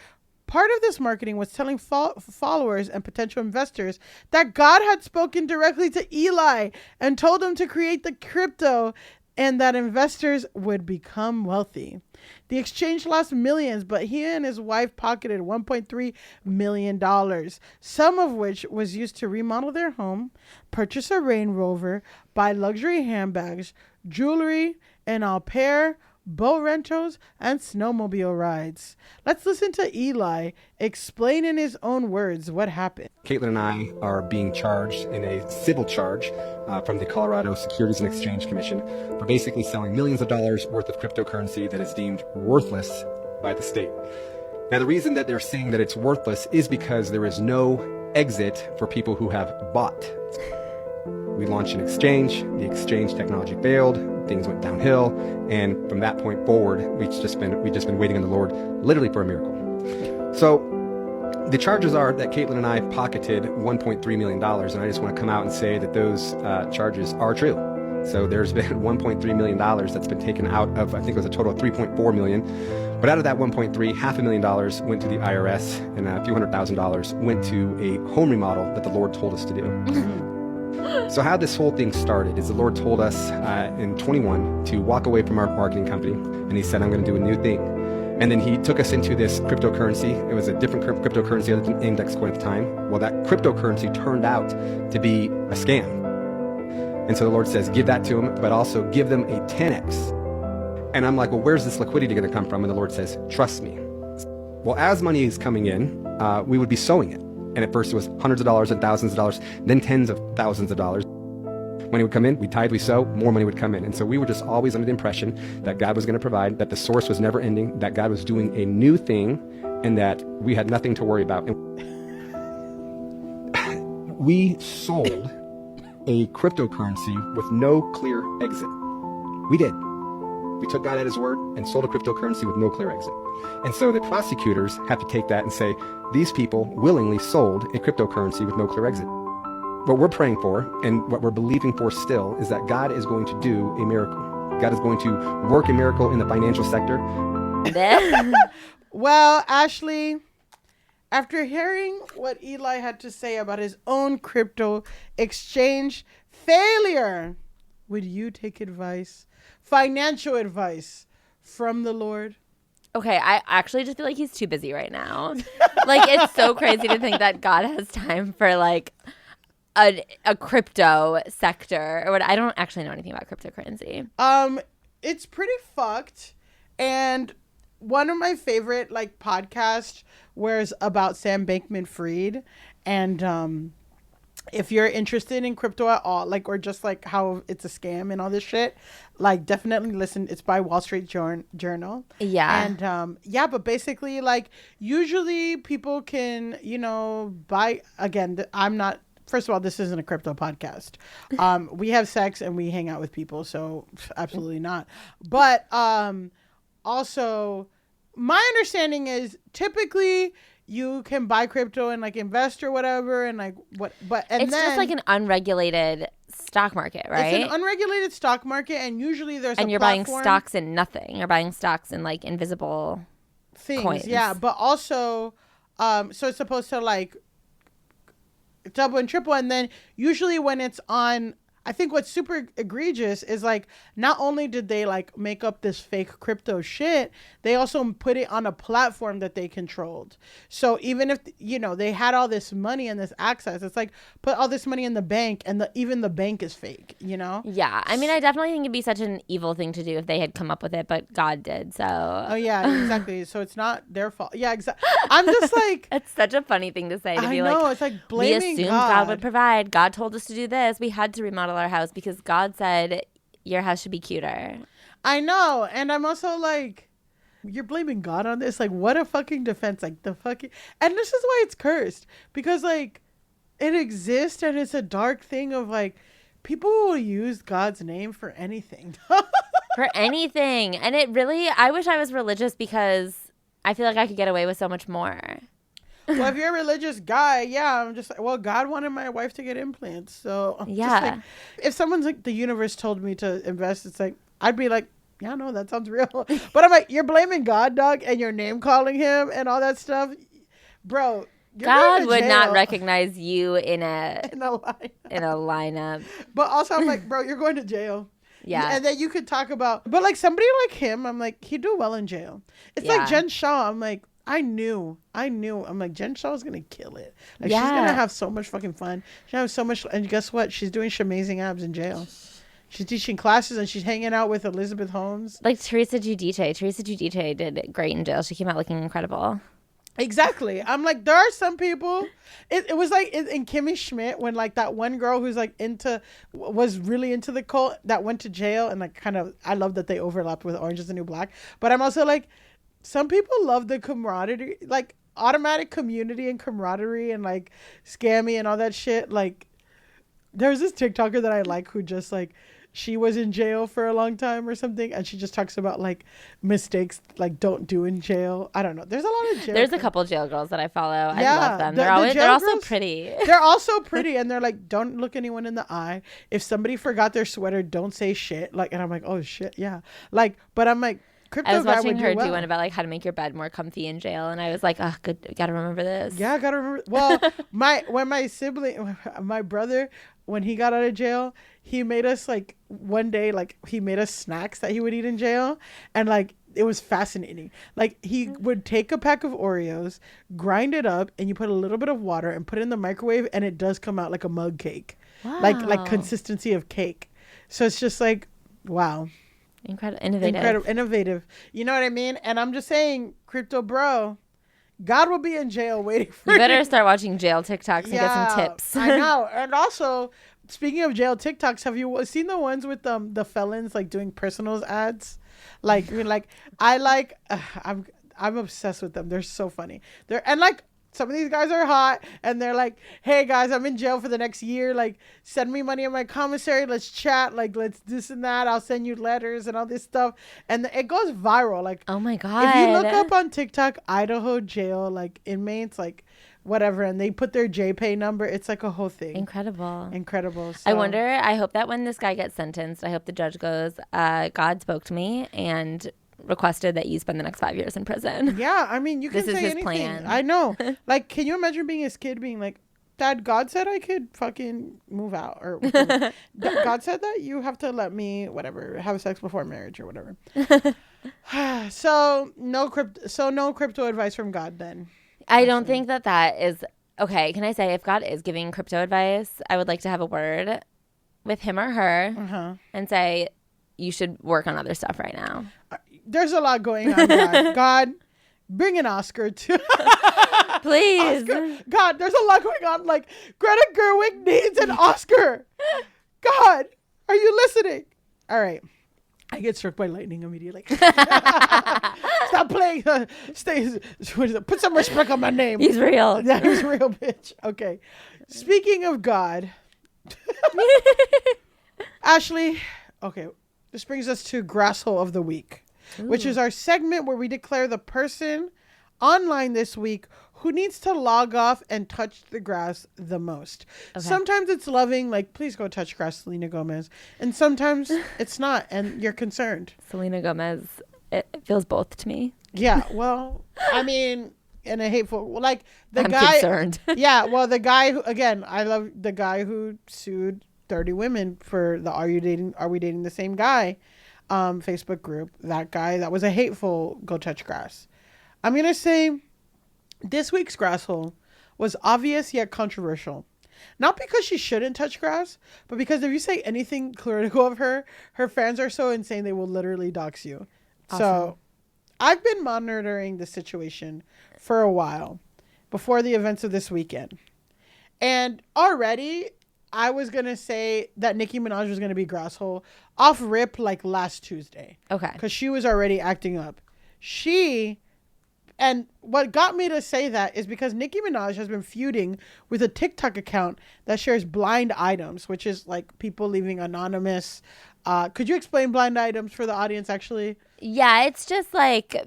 Speaker 3: Part of this marketing was telling followers and potential investors that God had spoken directly to Eli and told him to create the crypto and that investors would become wealthy. The exchange lost millions, but he and his wife pocketed $1.3 million, some of which was used to remodel their home, purchase a Range Rover, buy luxury handbags, jewelry, an au pair, boat rentals, and snowmobile rides. Let's listen to Eli explain in his own words what happened.
Speaker 1: Caitlin and I are being charged in a civil charge from the Colorado Securities and Exchange Commission for basically selling millions of dollars worth of cryptocurrency that is deemed worthless by the state. Now, the reason that they're saying that it's worthless is because there is no exit for people who have bought. We launched an exchange, the exchange technology failed, things went downhill, and from that point forward, we've just been waiting on the Lord literally for a miracle. So the charges are that Caitlin and I pocketed $1.3 million, and I just want to come out and say that those charges are true. So there's been $1.3 million that's been taken out of, I think it was a total of $3.4 million. But out of that $1.3, $500,000 went to the IRS, and a few $100,000 went to a home remodel that the Lord told us to do. So how this whole thing started is the Lord told us in 21 to walk away from our marketing company, and he said, I'm going to do a new thing. And then he took us into this cryptocurrency. It was a different cryptocurrency other than Index Coin at the time. Well, that cryptocurrency turned out to be a scam. And so the Lord says, give that to them, but also give them a 10x. And I'm like, well, where's this liquidity going to come from? And the Lord says, trust me. Well, as money is coming in, we would be sowing it. And at first it was hundreds of dollars and thousands of dollars, then tens of thousands of dollars. Money would come in, we tithe, we sow, more money would come in. And so we were just always under the impression that God was going to provide, that the source was never ending, that God was doing a new thing, and that we had nothing to worry about. We sold a cryptocurrency with no clear exit. We did. We took God at his word and sold a cryptocurrency with no clear exit. And so the prosecutors have to take that and say, these people willingly sold a cryptocurrency with no clear exit. What we're praying for and what we're believing for still is that God is going to do a miracle. God is going to work a miracle in the financial sector.
Speaker 3: Well, Ashley, after hearing what Eli had to say about his own crypto exchange failure, would you take advice, financial advice from the Lord?
Speaker 4: Okay, I actually just feel like he's too busy right now. Like, it's so crazy to think that God has time for like a crypto sector or what. I don't actually know anything about cryptocurrency.
Speaker 3: It's pretty fucked. And one of my favorite like podcasts was about Sam Bankman-Fried, and if you're interested in crypto at all, like, or just like how it's a scam and all this shit, like, definitely listen. It's by Wall Street Journal.
Speaker 4: Yeah.
Speaker 3: And yeah, but basically, like, usually people can, buy, again, I'm not, first of all, this isn't a crypto podcast. We have sex and we hang out with people, so absolutely not. But also, my understanding is typically you can buy crypto and like invest or whatever, and like
Speaker 4: It's just like an unregulated stock market, right?
Speaker 3: It's an unregulated stock market, and usually there's
Speaker 4: and
Speaker 3: a
Speaker 4: you're
Speaker 3: platform,
Speaker 4: buying stocks in nothing. You're buying stocks in like invisible
Speaker 3: things,
Speaker 4: coins.
Speaker 3: yeah. But also, so it's supposed to like double and triple, and then usually when it's on, I think what's super egregious is like, not only did they like make up this fake crypto shit, they also put it on a platform that they controlled. So even if, they had all this money and this access, it's like, put all this money in the bank, and even the bank is fake,
Speaker 4: Yeah. I mean, I definitely think it'd be such an evil thing to do if they had come up with it, but God did. So.
Speaker 3: Oh, yeah, exactly. So it's not their fault. Yeah, exactly. I'm just like.
Speaker 4: It's such a funny thing to say, to be
Speaker 3: know,
Speaker 4: like,
Speaker 3: it's like blaming
Speaker 4: we assumed God would provide. God told us to do this. We had to remodel our house because God said your house should be cuter.
Speaker 3: I know. And I'm also like, you're blaming God on this? Like, what a fucking defense. Like, the fucking. And this is why it's cursed. Because, like, it exists, and it's a dark thing of, like, people will use God's name for anything.
Speaker 4: For anything. And it really, I wish I was religious because I feel like I could get away with so much more.
Speaker 3: Well, if you're a religious guy, yeah, I'm just like, well, God wanted my wife to get implants. So, I'm just like, if someone's like, the universe told me to invest, it's like, I'd be like, yeah, no, that sounds real. But I'm like, you're blaming God, dog, and you're name calling him and all that stuff. Bro,
Speaker 4: God would not recognize you in a
Speaker 3: lineup.
Speaker 4: lineup.
Speaker 3: But also, I'm like, bro, you're going to jail.
Speaker 4: Yeah.
Speaker 3: And then you could talk about, but like somebody like him, I'm like, he'd do well in jail. It's like Jen Shaw. I'm like, I knew. I'm like, Jen Shaw's going to kill it. Like, she's going to have so much fucking fun. She's going to have so much. And guess what? She's doing amazing abs in jail. She's teaching classes, and she's hanging out with Elizabeth Holmes.
Speaker 4: Like Teresa Giudice. Teresa Giudice did great in jail. She came out looking incredible.
Speaker 3: Exactly. I'm like, there are some people. It was like in Kimmy Schmidt, when like that one girl who's like was really into the cult that went to jail, and like kind of, I love that they overlapped with Orange is the New Black. But I'm also like, some people love the camaraderie, like automatic community and camaraderie, and like scammy and all that shit. Like, there's this TikToker that I like who just like, she was in jail for a long time or something, and she just talks about like mistakes like don't do in jail. I don't know. There's a lot of jail.
Speaker 4: There's a couple jail girls that I follow.
Speaker 3: Yeah,
Speaker 4: I love them. They're also pretty.
Speaker 3: They're also pretty, and they're like, don't look anyone in the eye. If somebody forgot their sweater, don't say shit. Like, and I'm like, oh shit, yeah. Like, but I'm like, crypto.
Speaker 4: I was watching her do one about like how to make your bed more comfy in jail, and I was like, oh, good, gotta remember this.
Speaker 3: Yeah, I gotta remember. Well, my brother, when he got out of jail, he made us like one day, like he made us snacks that he would eat in jail, and like it was fascinating. Like, he would take a pack of Oreos, grind it up, and you put a little bit of water and put it in the microwave, and it does come out like a mug cake.
Speaker 4: Wow.
Speaker 3: Like consistency of cake. So it's just like, wow. Innovative. You know what I mean? And I'm just saying, crypto bro, God will be in jail waiting for you.
Speaker 4: You better start watching jail TikToks and get some tips.
Speaker 3: I know. And also, speaking of jail TikToks, have you seen the ones with the felons like doing personals ads? Like, I mean, like, I'm obsessed with them. They're so funny. And like, some of these guys are hot, and they're like, hey guys, I'm in jail for the next year. Like, send me money in my commissary. Let's chat. Like, let's this and that. I'll send you letters and all this stuff. And it goes viral. Like,
Speaker 4: oh my God.
Speaker 3: If you look up on TikTok, Idaho jail, like inmates, like whatever, and they put their JPay number, it's like a whole thing.
Speaker 4: Incredible.
Speaker 3: So,
Speaker 4: I hope that when this guy gets sentenced, I hope the judge goes, God spoke to me and requested that you spend the next 5 years in prison.
Speaker 3: Yeah, I mean, you can
Speaker 4: this
Speaker 3: say
Speaker 4: is his
Speaker 3: anything.
Speaker 4: Plan.
Speaker 3: I know. Like, can you imagine being his kid being like, Dad, God said I could fucking move out, or God said that you have to let me whatever have sex before marriage or whatever. So no crypto advice from God then.
Speaker 4: I don't think that is okay. Can I say if God is giving crypto advice, I would like to have a word with him or her and say you should work on other stuff right now.
Speaker 3: There's a lot going on, God. God, bring an Oscar to
Speaker 4: please.
Speaker 3: Oscar. God, there's a lot going on. Like Greta Gerwig needs an Oscar. God, are you listening? All right. I get struck by lightning immediately. Stop playing. Put some respect on my name.
Speaker 4: He's real.
Speaker 3: Yeah, he's real, bitch. Okay. Speaking of God, Ashley, okay, this brings us to Grasshole of the Week, which is our segment where we declare the person online this week who needs to log off and touch the grass the most. Okay. Sometimes it's loving, like, please go touch grass, Selena Gomez. And sometimes it's not, and you're concerned.
Speaker 4: Selena Gomez, it feels both to me.
Speaker 3: Yeah, well, I mean, in a hateful, like, I'm
Speaker 4: concerned.
Speaker 3: Yeah, well, the guy who, again, I love the guy who sued 30 women for the Are We Dating the Same Guy Facebook group. That guy, that was a hateful go touch grass. I'm going to say this week's Grasshole was obvious yet controversial. Not because she shouldn't touch grass, but because if you say anything critical of her, her fans are so insane they will literally dox you. Awesome. So I've been monitoring the situation for a while before the events of this weekend. And already I was going to say that Nicki Minaj was going to be Grasshole off rip like last Tuesday.
Speaker 4: Okay.
Speaker 3: Because she was already acting up. And what got me to say that is because Nicki Minaj has been feuding with a TikTok account that shares blind items, which is like people leaving anonymous. Could you explain blind items for the audience, actually?
Speaker 4: Yeah, it's just like,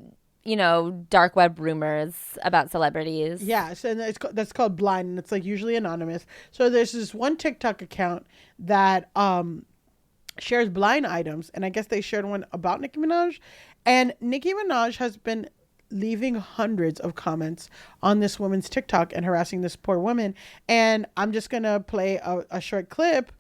Speaker 4: dark web rumors about celebrities.
Speaker 3: Yes, and that's called blind, and it's like usually anonymous. So there's this one TikTok account that shares blind items, and I guess they shared one about Nicki Minaj. And Nicki Minaj has been leaving hundreds of comments on this woman's TikTok and harassing this poor woman. And I'm just going to play a short clip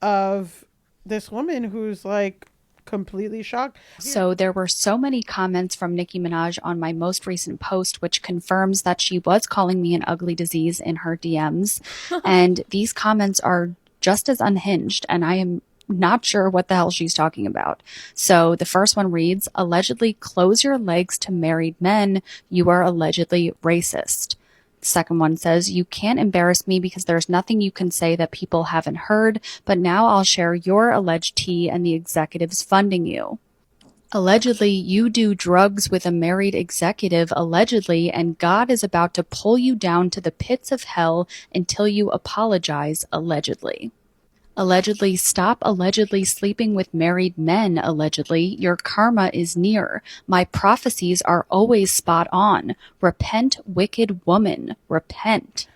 Speaker 3: of this woman who's like completely shocked.
Speaker 2: So there were so many comments from Nicki Minaj on my most recent post, which confirms that she was calling me an ugly disease in her DMs. And these comments are just as unhinged, and I am not sure what the hell she's talking about. So the first one reads, allegedly close your legs to married men. You are allegedly racist. The second one says, you can't embarrass me because there's nothing you can say that people haven't heard, but now I'll share your alleged tea and the executives funding you. Allegedly, you do drugs with a married executive, allegedly, and God is about to pull you down to the pits of hell until you apologize, allegedly. Allegedly, stop allegedly sleeping with married men, allegedly. Your karma is near. My prophecies are always spot on. Repent, wicked woman. Repent.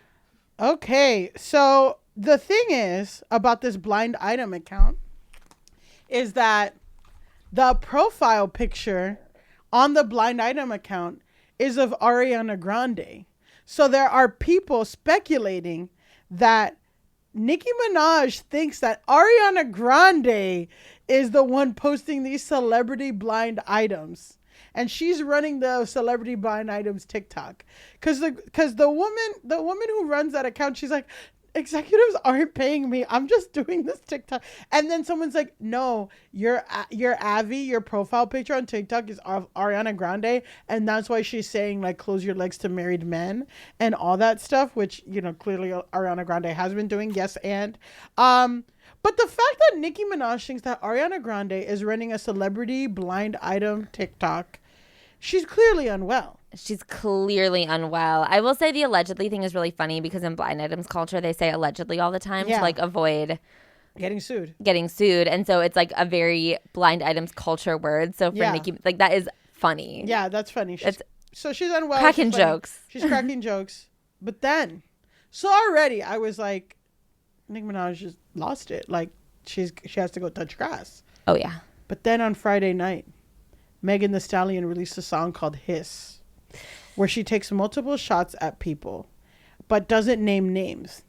Speaker 3: Okay, so the thing is about this blind item account is that the profile picture on the blind item account is of Ariana Grande. So there are people speculating that Nicki Minaj thinks that Ariana Grande is the one posting these celebrity blind items. And she's running the celebrity blind items TikTok. Because the woman who runs that account, she's like, executives aren't paying me. I'm just doing this TikTok. And then someone's like, no, your Avi, your profile picture on TikTok is of Ariana Grande. And that's why she's saying, like, close your legs to married men and all that stuff, which, clearly Ariana Grande has been doing. Yes. And, but the fact that Nicki Minaj thinks that Ariana Grande is running a celebrity blind item TikTok, she's clearly unwell.
Speaker 4: She's clearly unwell. I will say the allegedly thing is really funny because in blind items culture, they say allegedly all the time to like avoid
Speaker 3: getting sued. And
Speaker 4: so it's like a very blind items culture word. So for Nicki, like that is funny.
Speaker 3: Yeah, that's funny. So she's unwell.
Speaker 4: Cracking jokes.
Speaker 3: She's cracking jokes. But then, so already I was like, Nicki Minaj just lost it. Like she has to go touch grass.
Speaker 4: Oh, yeah.
Speaker 3: But then on Friday night, Megan Thee Stallion released a song called Hiss, where she takes multiple shots at people, but doesn't name names.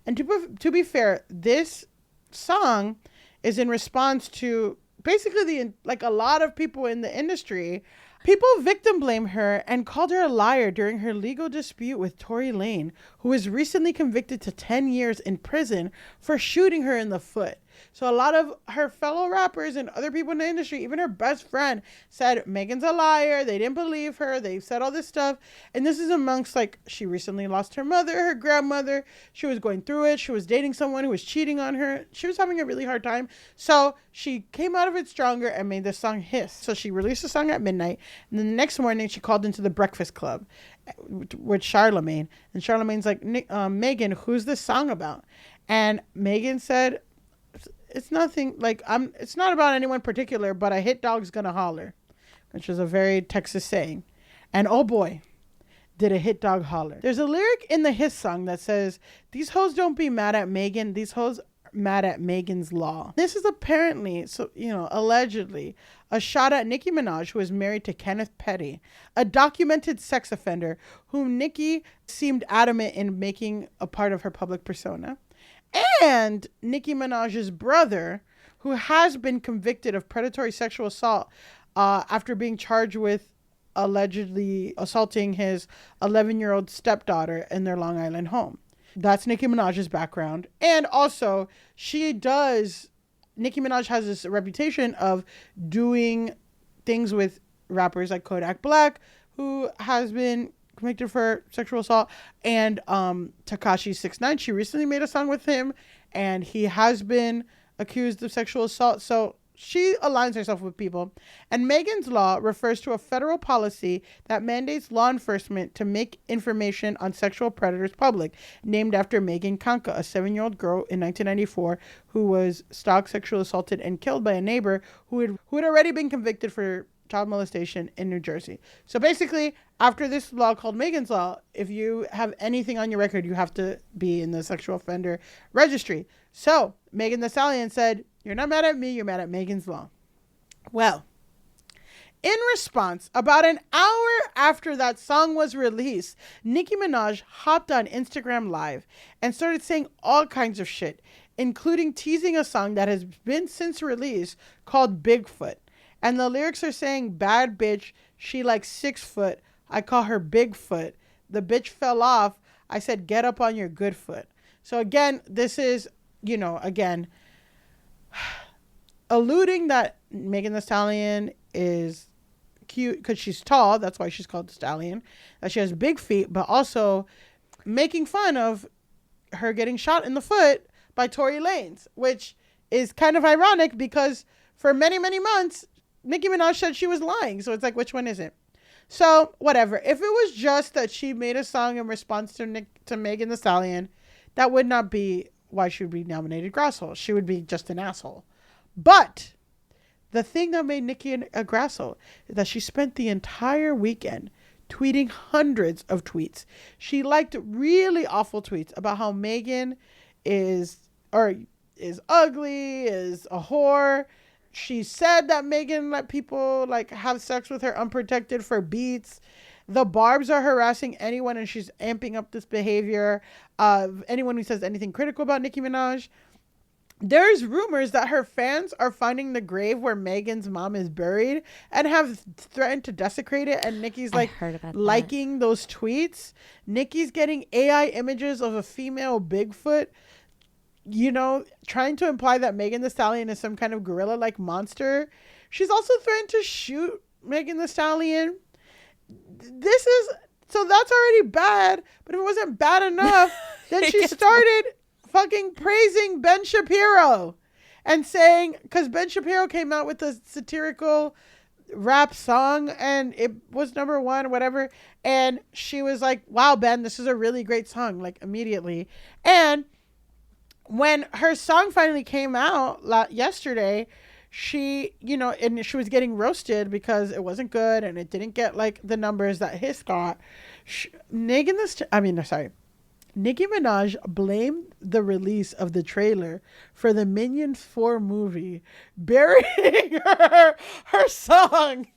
Speaker 3: And to be fair, this song is in response to basically a lot of people in the industry, people victim blame her and called her a liar during her legal dispute with Tory Lane, who was recently convicted to 10 years in prison for shooting her in the foot. So a lot of her fellow rappers and other people in the industry, even her best friend, said Megan's a liar. They didn't believe her. They said all this stuff. And this is amongst, like, she recently lost her mother, her grandmother. She was going through it. She was dating someone who was cheating on her. She was having a really hard time. So she came out of it stronger and made this song Hiss. So she released the song at midnight. And then the next morning, she called into the Breakfast Club with Charlemagne. And Charlemagne's like, Megan, who's this song about? And Megan said, it's nothing, like, it's not about anyone particular, but a hit dog's gonna holler, which is a very Texas saying. And oh boy, did a hit dog holler. There's a lyric in the Hiss song that says, these hoes don't be mad at Megan, these hoes mad at Megan's Law. This is apparently, allegedly, a shot at Nicki Minaj, who is married to Kenneth Petty, a documented sex offender whom Nicki seemed adamant in making a part of her public persona. And Nicki Minaj's brother, who has been convicted of predatory sexual assault after being charged with allegedly assaulting his 11-year-old stepdaughter in their Long Island home. That's Nicki Minaj's background. And also, Nicki Minaj has this reputation of doing things with rappers like Kodak Black, who has been convicted for sexual assault, and Tekashi 6ix9ine. She recently made a song with him, and he has been accused of sexual assault. So she aligns herself with people. And Megan's Law refers to a federal policy that mandates law enforcement to make information on sexual predators public, named after Megan Kanka, a 7-year-old girl in 1994 who was stalked, sexually assaulted, and killed by a neighbor who had already been convicted for child molestation in New Jersey. So basically, after this law called Megan's Law, if you have anything on your record, you have to be in the sexual offender registry. So Megan Thee Stallion said, you're not mad at me, you're mad at Megan's Law. Well, in response, about an hour after that song was released, Nicki Minaj hopped on Instagram Live and started saying all kinds of shit, including teasing a song that has been since released called Bigfoot. And the lyrics are saying, bad bitch, she like 6 foot. I call her Bigfoot. The bitch fell off. I said, get up on your good foot. So again, this is, again, alluding that Megan Thee Stallion is cute because she's tall. That's why she's called the Stallion. That she has big feet, but also making fun of her getting shot in the foot by Tory Lanez, which is kind of ironic because for many, many months, Nicki Minaj said she was lying. So it's like, which one is it? So whatever. If it was just that she made a song in response to Megan Thee Stallion, that would not be why she would be nominated Grasshole. She would be just an asshole. But the thing that made Nicki a Grasshole is that she spent the entire weekend tweeting hundreds of tweets. She liked really awful tweets about how Megan is ugly, is a whore. She said that Megan let people have sex with her unprotected for beats. The Barbs are harassing anyone, and she's amping up this behavior of anyone who says anything critical about Nicki Minaj. There's rumors that her fans are finding the grave where Megan's mom is buried and have threatened to desecrate it. And Nicki's liking those tweets. Nicki's getting AI images of a female Bigfoot, trying to imply that Megan Thee Stallion is some kind of gorilla-like monster. She's also threatened to shoot Megan Thee Stallion. So that's already bad. But if it wasn't bad enough, then she started fucking praising Ben Shapiro and saying, because Ben Shapiro came out with a satirical rap song and it was number 1, whatever. And she was like, wow, Ben, this is a really great song, immediately. And when her song finally came out yesterday, she was getting roasted because it wasn't good and it didn't get the numbers that Hiss got. Nicki Minaj blamed the release of the trailer for the Minions 4 movie, burying her song.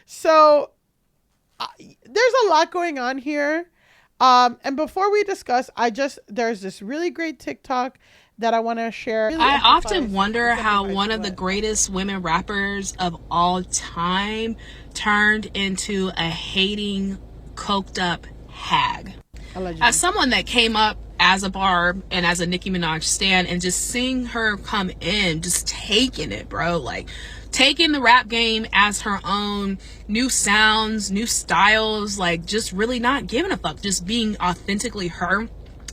Speaker 3: So there's a lot going on here. And before we discuss, there's this really great TikTok that I want to share. Really
Speaker 5: I
Speaker 3: emphasize
Speaker 5: often wonder how
Speaker 3: something
Speaker 5: one
Speaker 3: like
Speaker 5: of the
Speaker 3: what-
Speaker 5: greatest women rappers of all time turned into a hating, coked up hag.
Speaker 3: Allegedly.
Speaker 5: As someone that came up as a Barb and as a Nicki Minaj stan, and just seeing her come in, just taking it, bro, like taking the rap game as her own, new sounds, new styles, like just really not giving a fuck, just being authentically her,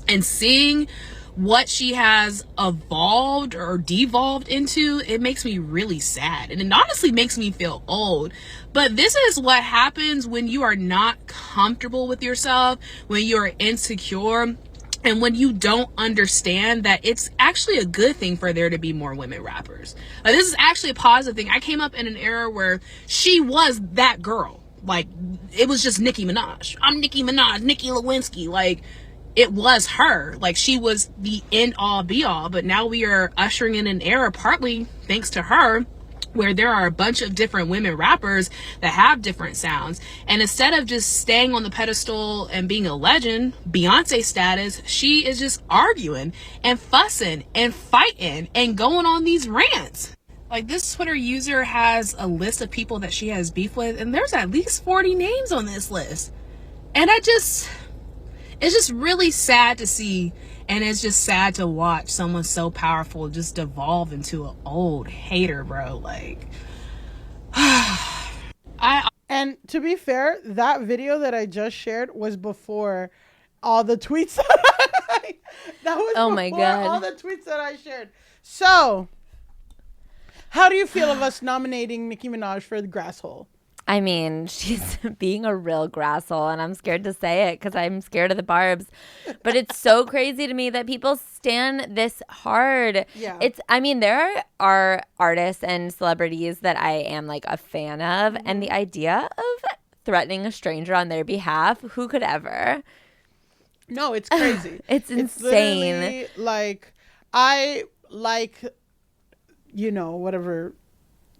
Speaker 5: and seeing what she has evolved or devolved into, it makes me really sad. And it honestly makes me feel old. But this is what happens when you are not comfortable with yourself, when you are insecure, and when you don't understand that it's actually a good thing for there to be more women rappers. Like, this is actually a positive thing. I came up in an era where she was that girl. Like, it was just Nicki Minaj. I'm Nicki Minaj, Nicki Lewinsky. Like, it was her. Like, she was the end all be all. But now we are ushering in an era, partly thanks to her, where there are a bunch of different women rappers that have different sounds. And instead of just staying on the pedestal and being a legend, Beyonce status, she is just arguing and fussing and fighting and going on these rants. Like, this Twitter user has a list of people that she has beef with, and there's at least 40 names on this list. And it's just really sad to see, and it's just sad to watch someone so powerful just devolve into an old hater, bro. Like,
Speaker 3: And to be fair, that video that I just shared was before all the tweets that was
Speaker 4: Oh my
Speaker 3: before
Speaker 4: God.
Speaker 3: all the tweets that I shared. So, how do you feel of us nominating Nicki Minaj for the Grass Hole?
Speaker 4: I mean, she's being a real grasshole, and I'm scared to say it because I'm scared of the Barbs. But it's so crazy to me that people stand this hard.
Speaker 3: Yeah.
Speaker 4: I mean, there are artists and celebrities that I am like a fan of, and the idea of threatening a stranger on their behalf, who could ever?
Speaker 3: No, it's crazy.
Speaker 4: It's insane.
Speaker 3: Literally, like, I like, whatever,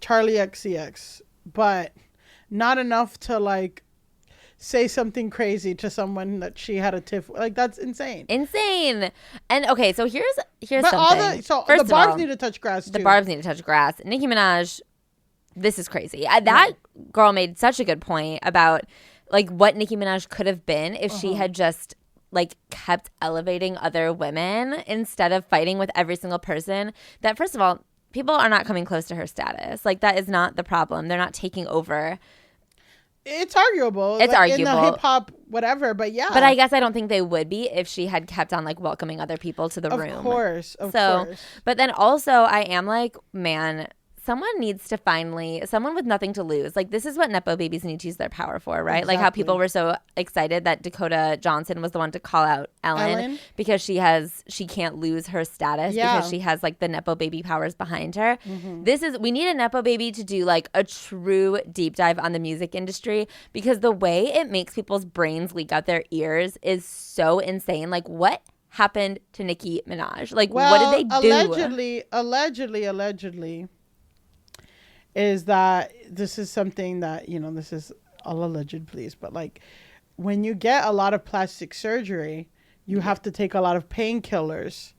Speaker 3: Charlie XCX, but not enough to like say something crazy to someone that she had a tiff. Like, that's insane.
Speaker 4: Insane. And okay, so here's
Speaker 3: But
Speaker 4: something.
Speaker 3: the
Speaker 4: First of
Speaker 3: Barbs
Speaker 4: all,
Speaker 3: need to touch grass too.
Speaker 4: the Barbs need to touch grass. Nicki Minaj, this is crazy. That girl made such a good point about like what Nicki Minaj could have been if she had just like kept elevating other women instead of fighting with every single person. That, first of all, people are not coming close to her status. Like, that is not the problem. They're not taking over.
Speaker 3: It's arguable.
Speaker 4: It's
Speaker 3: like, in the
Speaker 4: arguable.
Speaker 3: hip hop, whatever. But yeah.
Speaker 4: But I guess I don't think they would be if she had kept on like welcoming other people to the room.
Speaker 3: Of course.
Speaker 4: But then also I am like, man, someone needs to someone with nothing to lose. Like, this is what Nepo babies need to use their power for, right? Like how
Speaker 3: Exactly.
Speaker 4: people were so excited that Dakota Johnson was the one to call out Ellen. Because she can't lose her status because she has like the Nepo baby powers behind her. We need a Nepo baby to do like a true deep dive on the music industry, because the way it makes people's brains leak out their ears is so insane. Like, what happened to Nicki Minaj? Like,
Speaker 3: Well,
Speaker 4: what did they do?
Speaker 3: allegedly, is that this is something that, this is all alleged, please. But like, when you get a lot of plastic surgery, you have to take a lot of painkillers.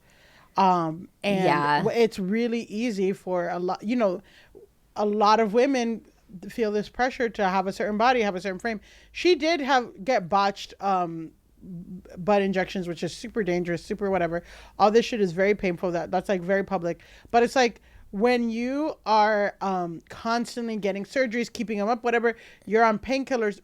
Speaker 3: And it's really easy for a lot of women feel this pressure to have a certain body, have a certain frame. She did get botched butt injections, which is super dangerous, super whatever. All this shit is very painful. That's like very public. But it's like, when you are constantly getting surgeries, keeping them up, whatever, you're on painkillers.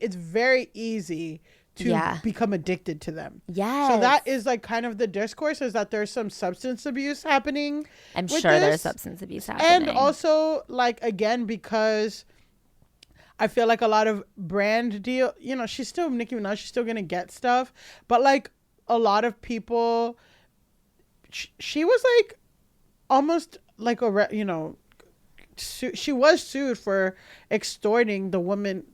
Speaker 3: It's very easy to become addicted to them.
Speaker 4: Yes.
Speaker 3: So that is like kind of the discourse, is that there's some substance abuse happening.
Speaker 4: I'm
Speaker 3: with
Speaker 4: sure
Speaker 3: this.
Speaker 4: there's substance abuse happening.
Speaker 3: And also, like, again, because I feel like a lot of brand deal, she's still Nicki Minaj, she's still gonna get stuff, but like a lot of people, she was like almost like she was sued for extorting the woman,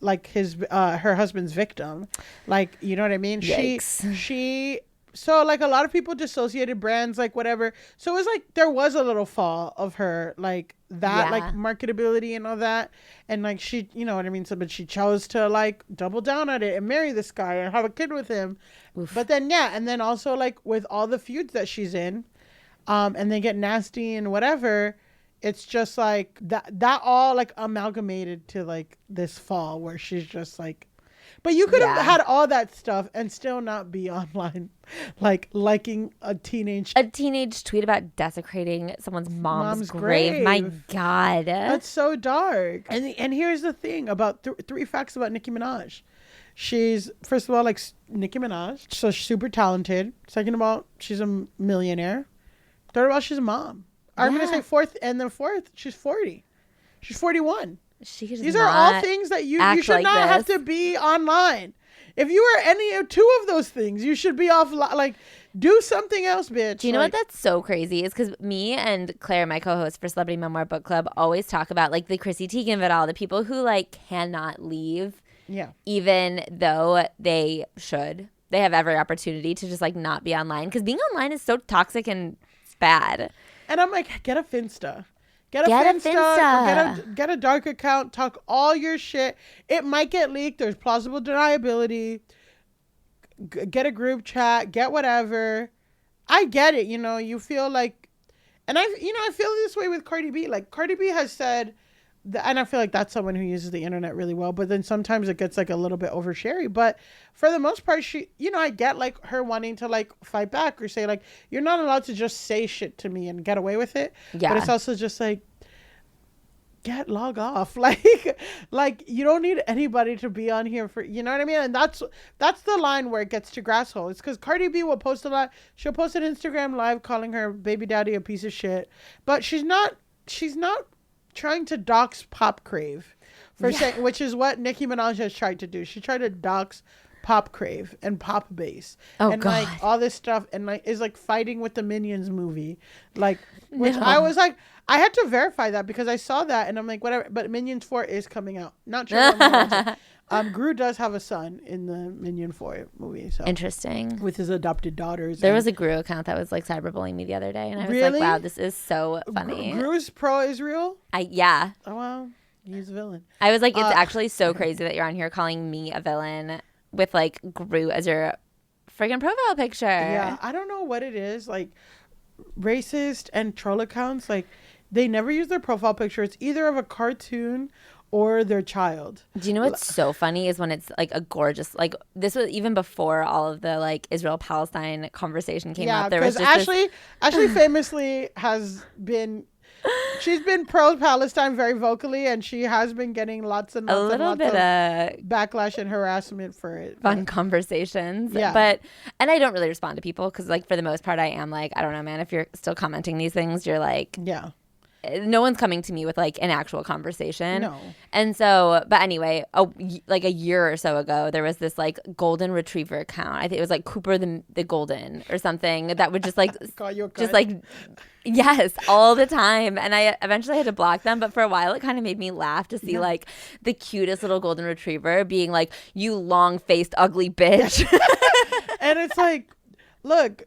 Speaker 3: like her husband's victim, like, you know what I mean?
Speaker 4: Yikes.
Speaker 3: She so like a lot of people dissociated brands, like whatever. So it was like there was a little fall of her, like that, like marketability and all that. And like she, you know what I mean? So, but she chose to like double down on it and marry this guy and have a kid with him. Oof. But then, yeah. And then also like with all the feuds that she's in, and they get nasty and whatever, it's just like that all like amalgamated to like this fall where she's just like, but you could have had all that stuff and still not be online, like liking a teenage
Speaker 4: tweet about desecrating someone's mom's grave. My God,
Speaker 3: that's so dark. And here's the thing about three facts about Nicki Minaj. She's, first of all, like Nicki Minaj, so she's super talented. Second of all, she's a millionaire. Third of all, she's a mom. I'm gonna say fourth, she's 40. She's 41. These are all things that you should not have to be online. If you are any of two of those things, you should be off. Like, do something else, bitch.
Speaker 4: Do you know what that's so crazy is? Because me and Claire, my co-host for Celebrity Memoir Book Club, always talk about like the Chrissy Teigen of it all, the people who like cannot leave, even though they should. They have every opportunity to just like not be online because being online is so toxic and bad.
Speaker 3: And I'm like, get a Finsta. Get a Finsta. Get a dark account. Talk all your shit. It might get leaked. There's plausible deniability. Get a group chat. Get whatever. I get it. You know, you feel like, and I feel this way with Cardi B. Like Cardi B has said, and I feel like that's someone who uses the internet really well. But then sometimes it gets like a little bit oversharing. But for the most part, she, you know, I get like her wanting to like fight back or say like, you're not allowed to just say shit to me and get away with it. Yeah. But it's also just like, log off. Like you don't need anybody to be on here for, you know what I mean? And that's the line where it gets to grass hole. It's because Cardi B will post a lot. She'll post an Instagram live calling her baby daddy a piece of shit. But she's not trying to dox Pop Crave for saying, which is what Nicki Minaj has tried to do. She tried to dox Pop Crave and Pop Bass and God. Like all this stuff, and like is like fighting with the Minions movie, like which I was like, I had to verify that because I saw that and I'm like, whatever. But Minions 4 is coming out. Not sure. Gru does have a son in the Minion 4 movie. So
Speaker 4: interesting.
Speaker 3: With his adopted daughters.
Speaker 4: There was a Gru account that was like cyberbullying me the other day, and I was like, wow, this is so funny.
Speaker 3: Gru's pro-Israel?
Speaker 4: Yeah.
Speaker 3: Oh, well, he's a villain.
Speaker 4: I was like, it's actually so crazy that you're on here calling me a villain with like Gru as your friggin' profile picture.
Speaker 3: Yeah, I don't know what it is. Like, racist and troll accounts, like, they never use their profile picture. It's either of a cartoon or their child.
Speaker 4: Do you know what's so funny is when it's like a gorgeous, like this was even before all of the like Israel-Palestine conversation came up. There was just
Speaker 3: Ashley famously has been, she's been pro-Palestine very vocally, and she has been getting lots of backlash and harassment for it.
Speaker 4: Fun conversations. Yeah. And I don't really respond to people because like for the most part I am like, I don't know, man, if you're still commenting these things, you're like,
Speaker 3: yeah.
Speaker 4: No one's coming to me with like an actual conversation.
Speaker 3: No.
Speaker 4: And so, but anyway, like a year or so ago, there was this like golden retriever account. I think it was like Cooper the Golden or something that would just like, just like, yes, all the time. And I eventually had to block them. But for a while, it kind of made me laugh to see like the cutest little golden retriever being like, you long-faced ugly bitch.
Speaker 3: And it's like, look.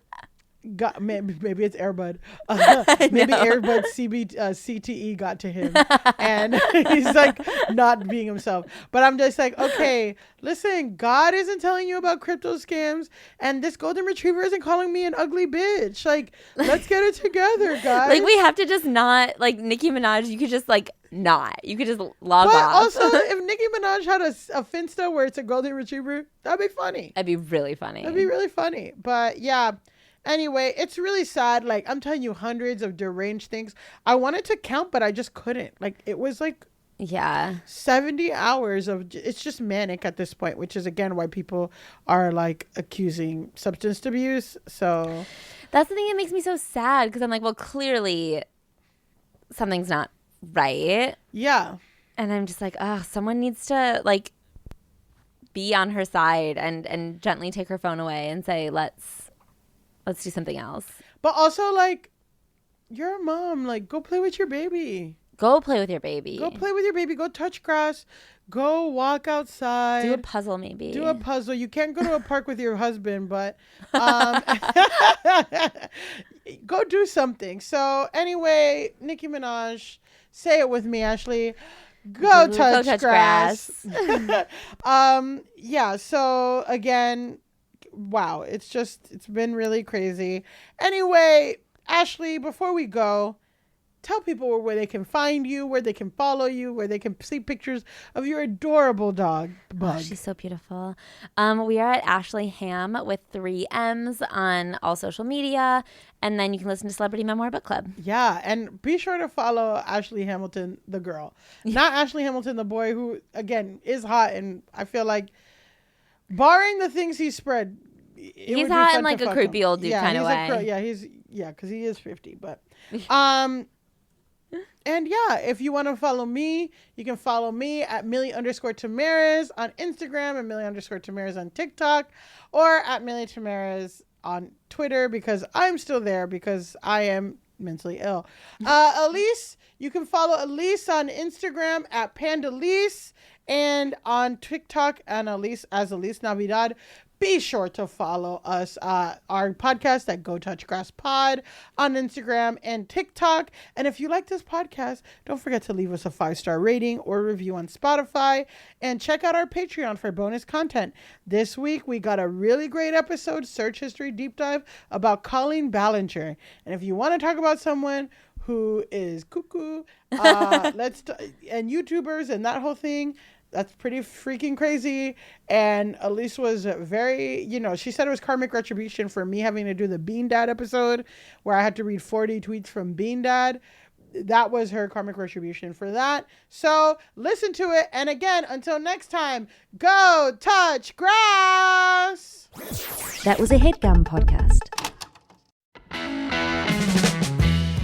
Speaker 3: Maybe it's Airbud. Maybe Airbud CTE got to him, and he's like not being himself. But I'm just like, okay, listen, God isn't telling you about crypto scams, and this golden retriever isn't calling me an ugly bitch. Like, let's get it together, guys.
Speaker 4: Like, we have to just not like Nicki Minaj. You could just like not. You could just log off.
Speaker 3: But also, if Nicki Minaj had a Finsta where it's a golden retriever, that'd be funny.
Speaker 4: That'd be really funny.
Speaker 3: That'd be really funny. But yeah. Anyway, it's really sad. Like, I'm telling you, hundreds of deranged things. I wanted to count, but I just couldn't. Like, it was like 70 hours of, it's just manic at this point, which is, again, why people are, like, accusing substance abuse. So
Speaker 4: that's the thing that makes me so sad, because I'm like, well, clearly something's not right.
Speaker 3: Yeah.
Speaker 4: And I'm just like, someone needs to, like, be on her side and gently take her phone away and say, let's do something else.
Speaker 3: But also, like, you're a mom. Like, go play with your baby.
Speaker 4: Go play with your baby.
Speaker 3: Go play with your baby. Go touch grass. Go walk outside.
Speaker 4: Do a puzzle, maybe.
Speaker 3: Do a puzzle. You can't go to a park with your husband, but go do something. So anyway, Nicki Minaj, say it with me, Ashley. Go touch grass. Yeah. So again, wow. It's been really crazy. Anyway, Ashley, before we go, tell people where they can find you, where they can follow you, where they can see pictures of your adorable dog, Bug.
Speaker 4: Oh, she's so beautiful. We are at Ashley Ham with 3 M's on all social media. And then you can listen to Celebrity Memoir Book Club.
Speaker 3: Yeah, and be sure to follow Ashley Hamilton, the girl. Not Ashley Hamilton, the boy, who, again, is hot. And I feel like, barring the things he spread,
Speaker 4: he's hot in like a creepy old dude kind of way.
Speaker 3: Because he is 50. But, and yeah, if you want to follow me, you can follow me at Millie_Tamaris on Instagram and Millie_Tamaris on TikTok, or at Millie Tamaris on Twitter, because I'm still there because I am mentally ill. Elise, you can follow Elise on Instagram at Pandalise, and on TikTok and Elise as Elise Navidad. Be sure to follow us, our podcast at Go Touch Grass Pod on Instagram and TikTok. And if you like this podcast, don't forget to leave us a 5-star rating or review on Spotify, and check out our Patreon for bonus content. This week, we got a really great episode, Search History Deep Dive, about Colleen Ballinger. And if you want to talk about someone who is cuckoo, and YouTubers and that whole thing, that's pretty freaking crazy. And Elise was very, she said it was karmic retribution for me having to do the Bean Dad episode where I had to read 40 tweets from Bean Dad. That was her karmic retribution for that. So listen to it. And again, until next time, go touch grass.
Speaker 6: That was a HeadGum podcast.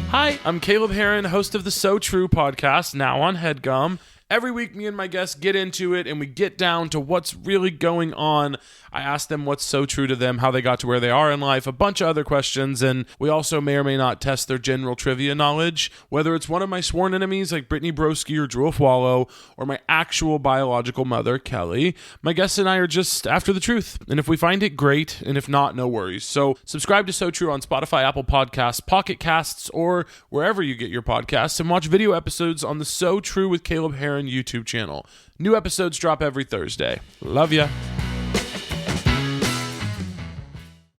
Speaker 7: Hi, I'm Caleb Heron, host of the So True podcast, now on HeadGum. Every week, me and my guests get into it, and we get down to what's really going on. I ask them what's so true to them, how they got to where they are in life, a bunch of other questions, and we also may or may not test their general trivia knowledge, whether it's one of my sworn enemies like Brittany Broski or Drew Wallow, or my actual biological mother, Kelly. My guests and I are just after the truth, and if we find it, great, and if not, no worries. So subscribe to So True on Spotify, Apple Podcasts, Pocket Casts, or wherever you get your podcasts, and watch video episodes on the So True with Caleb Heron YouTube channel. New episodes drop every Thursday. Love ya.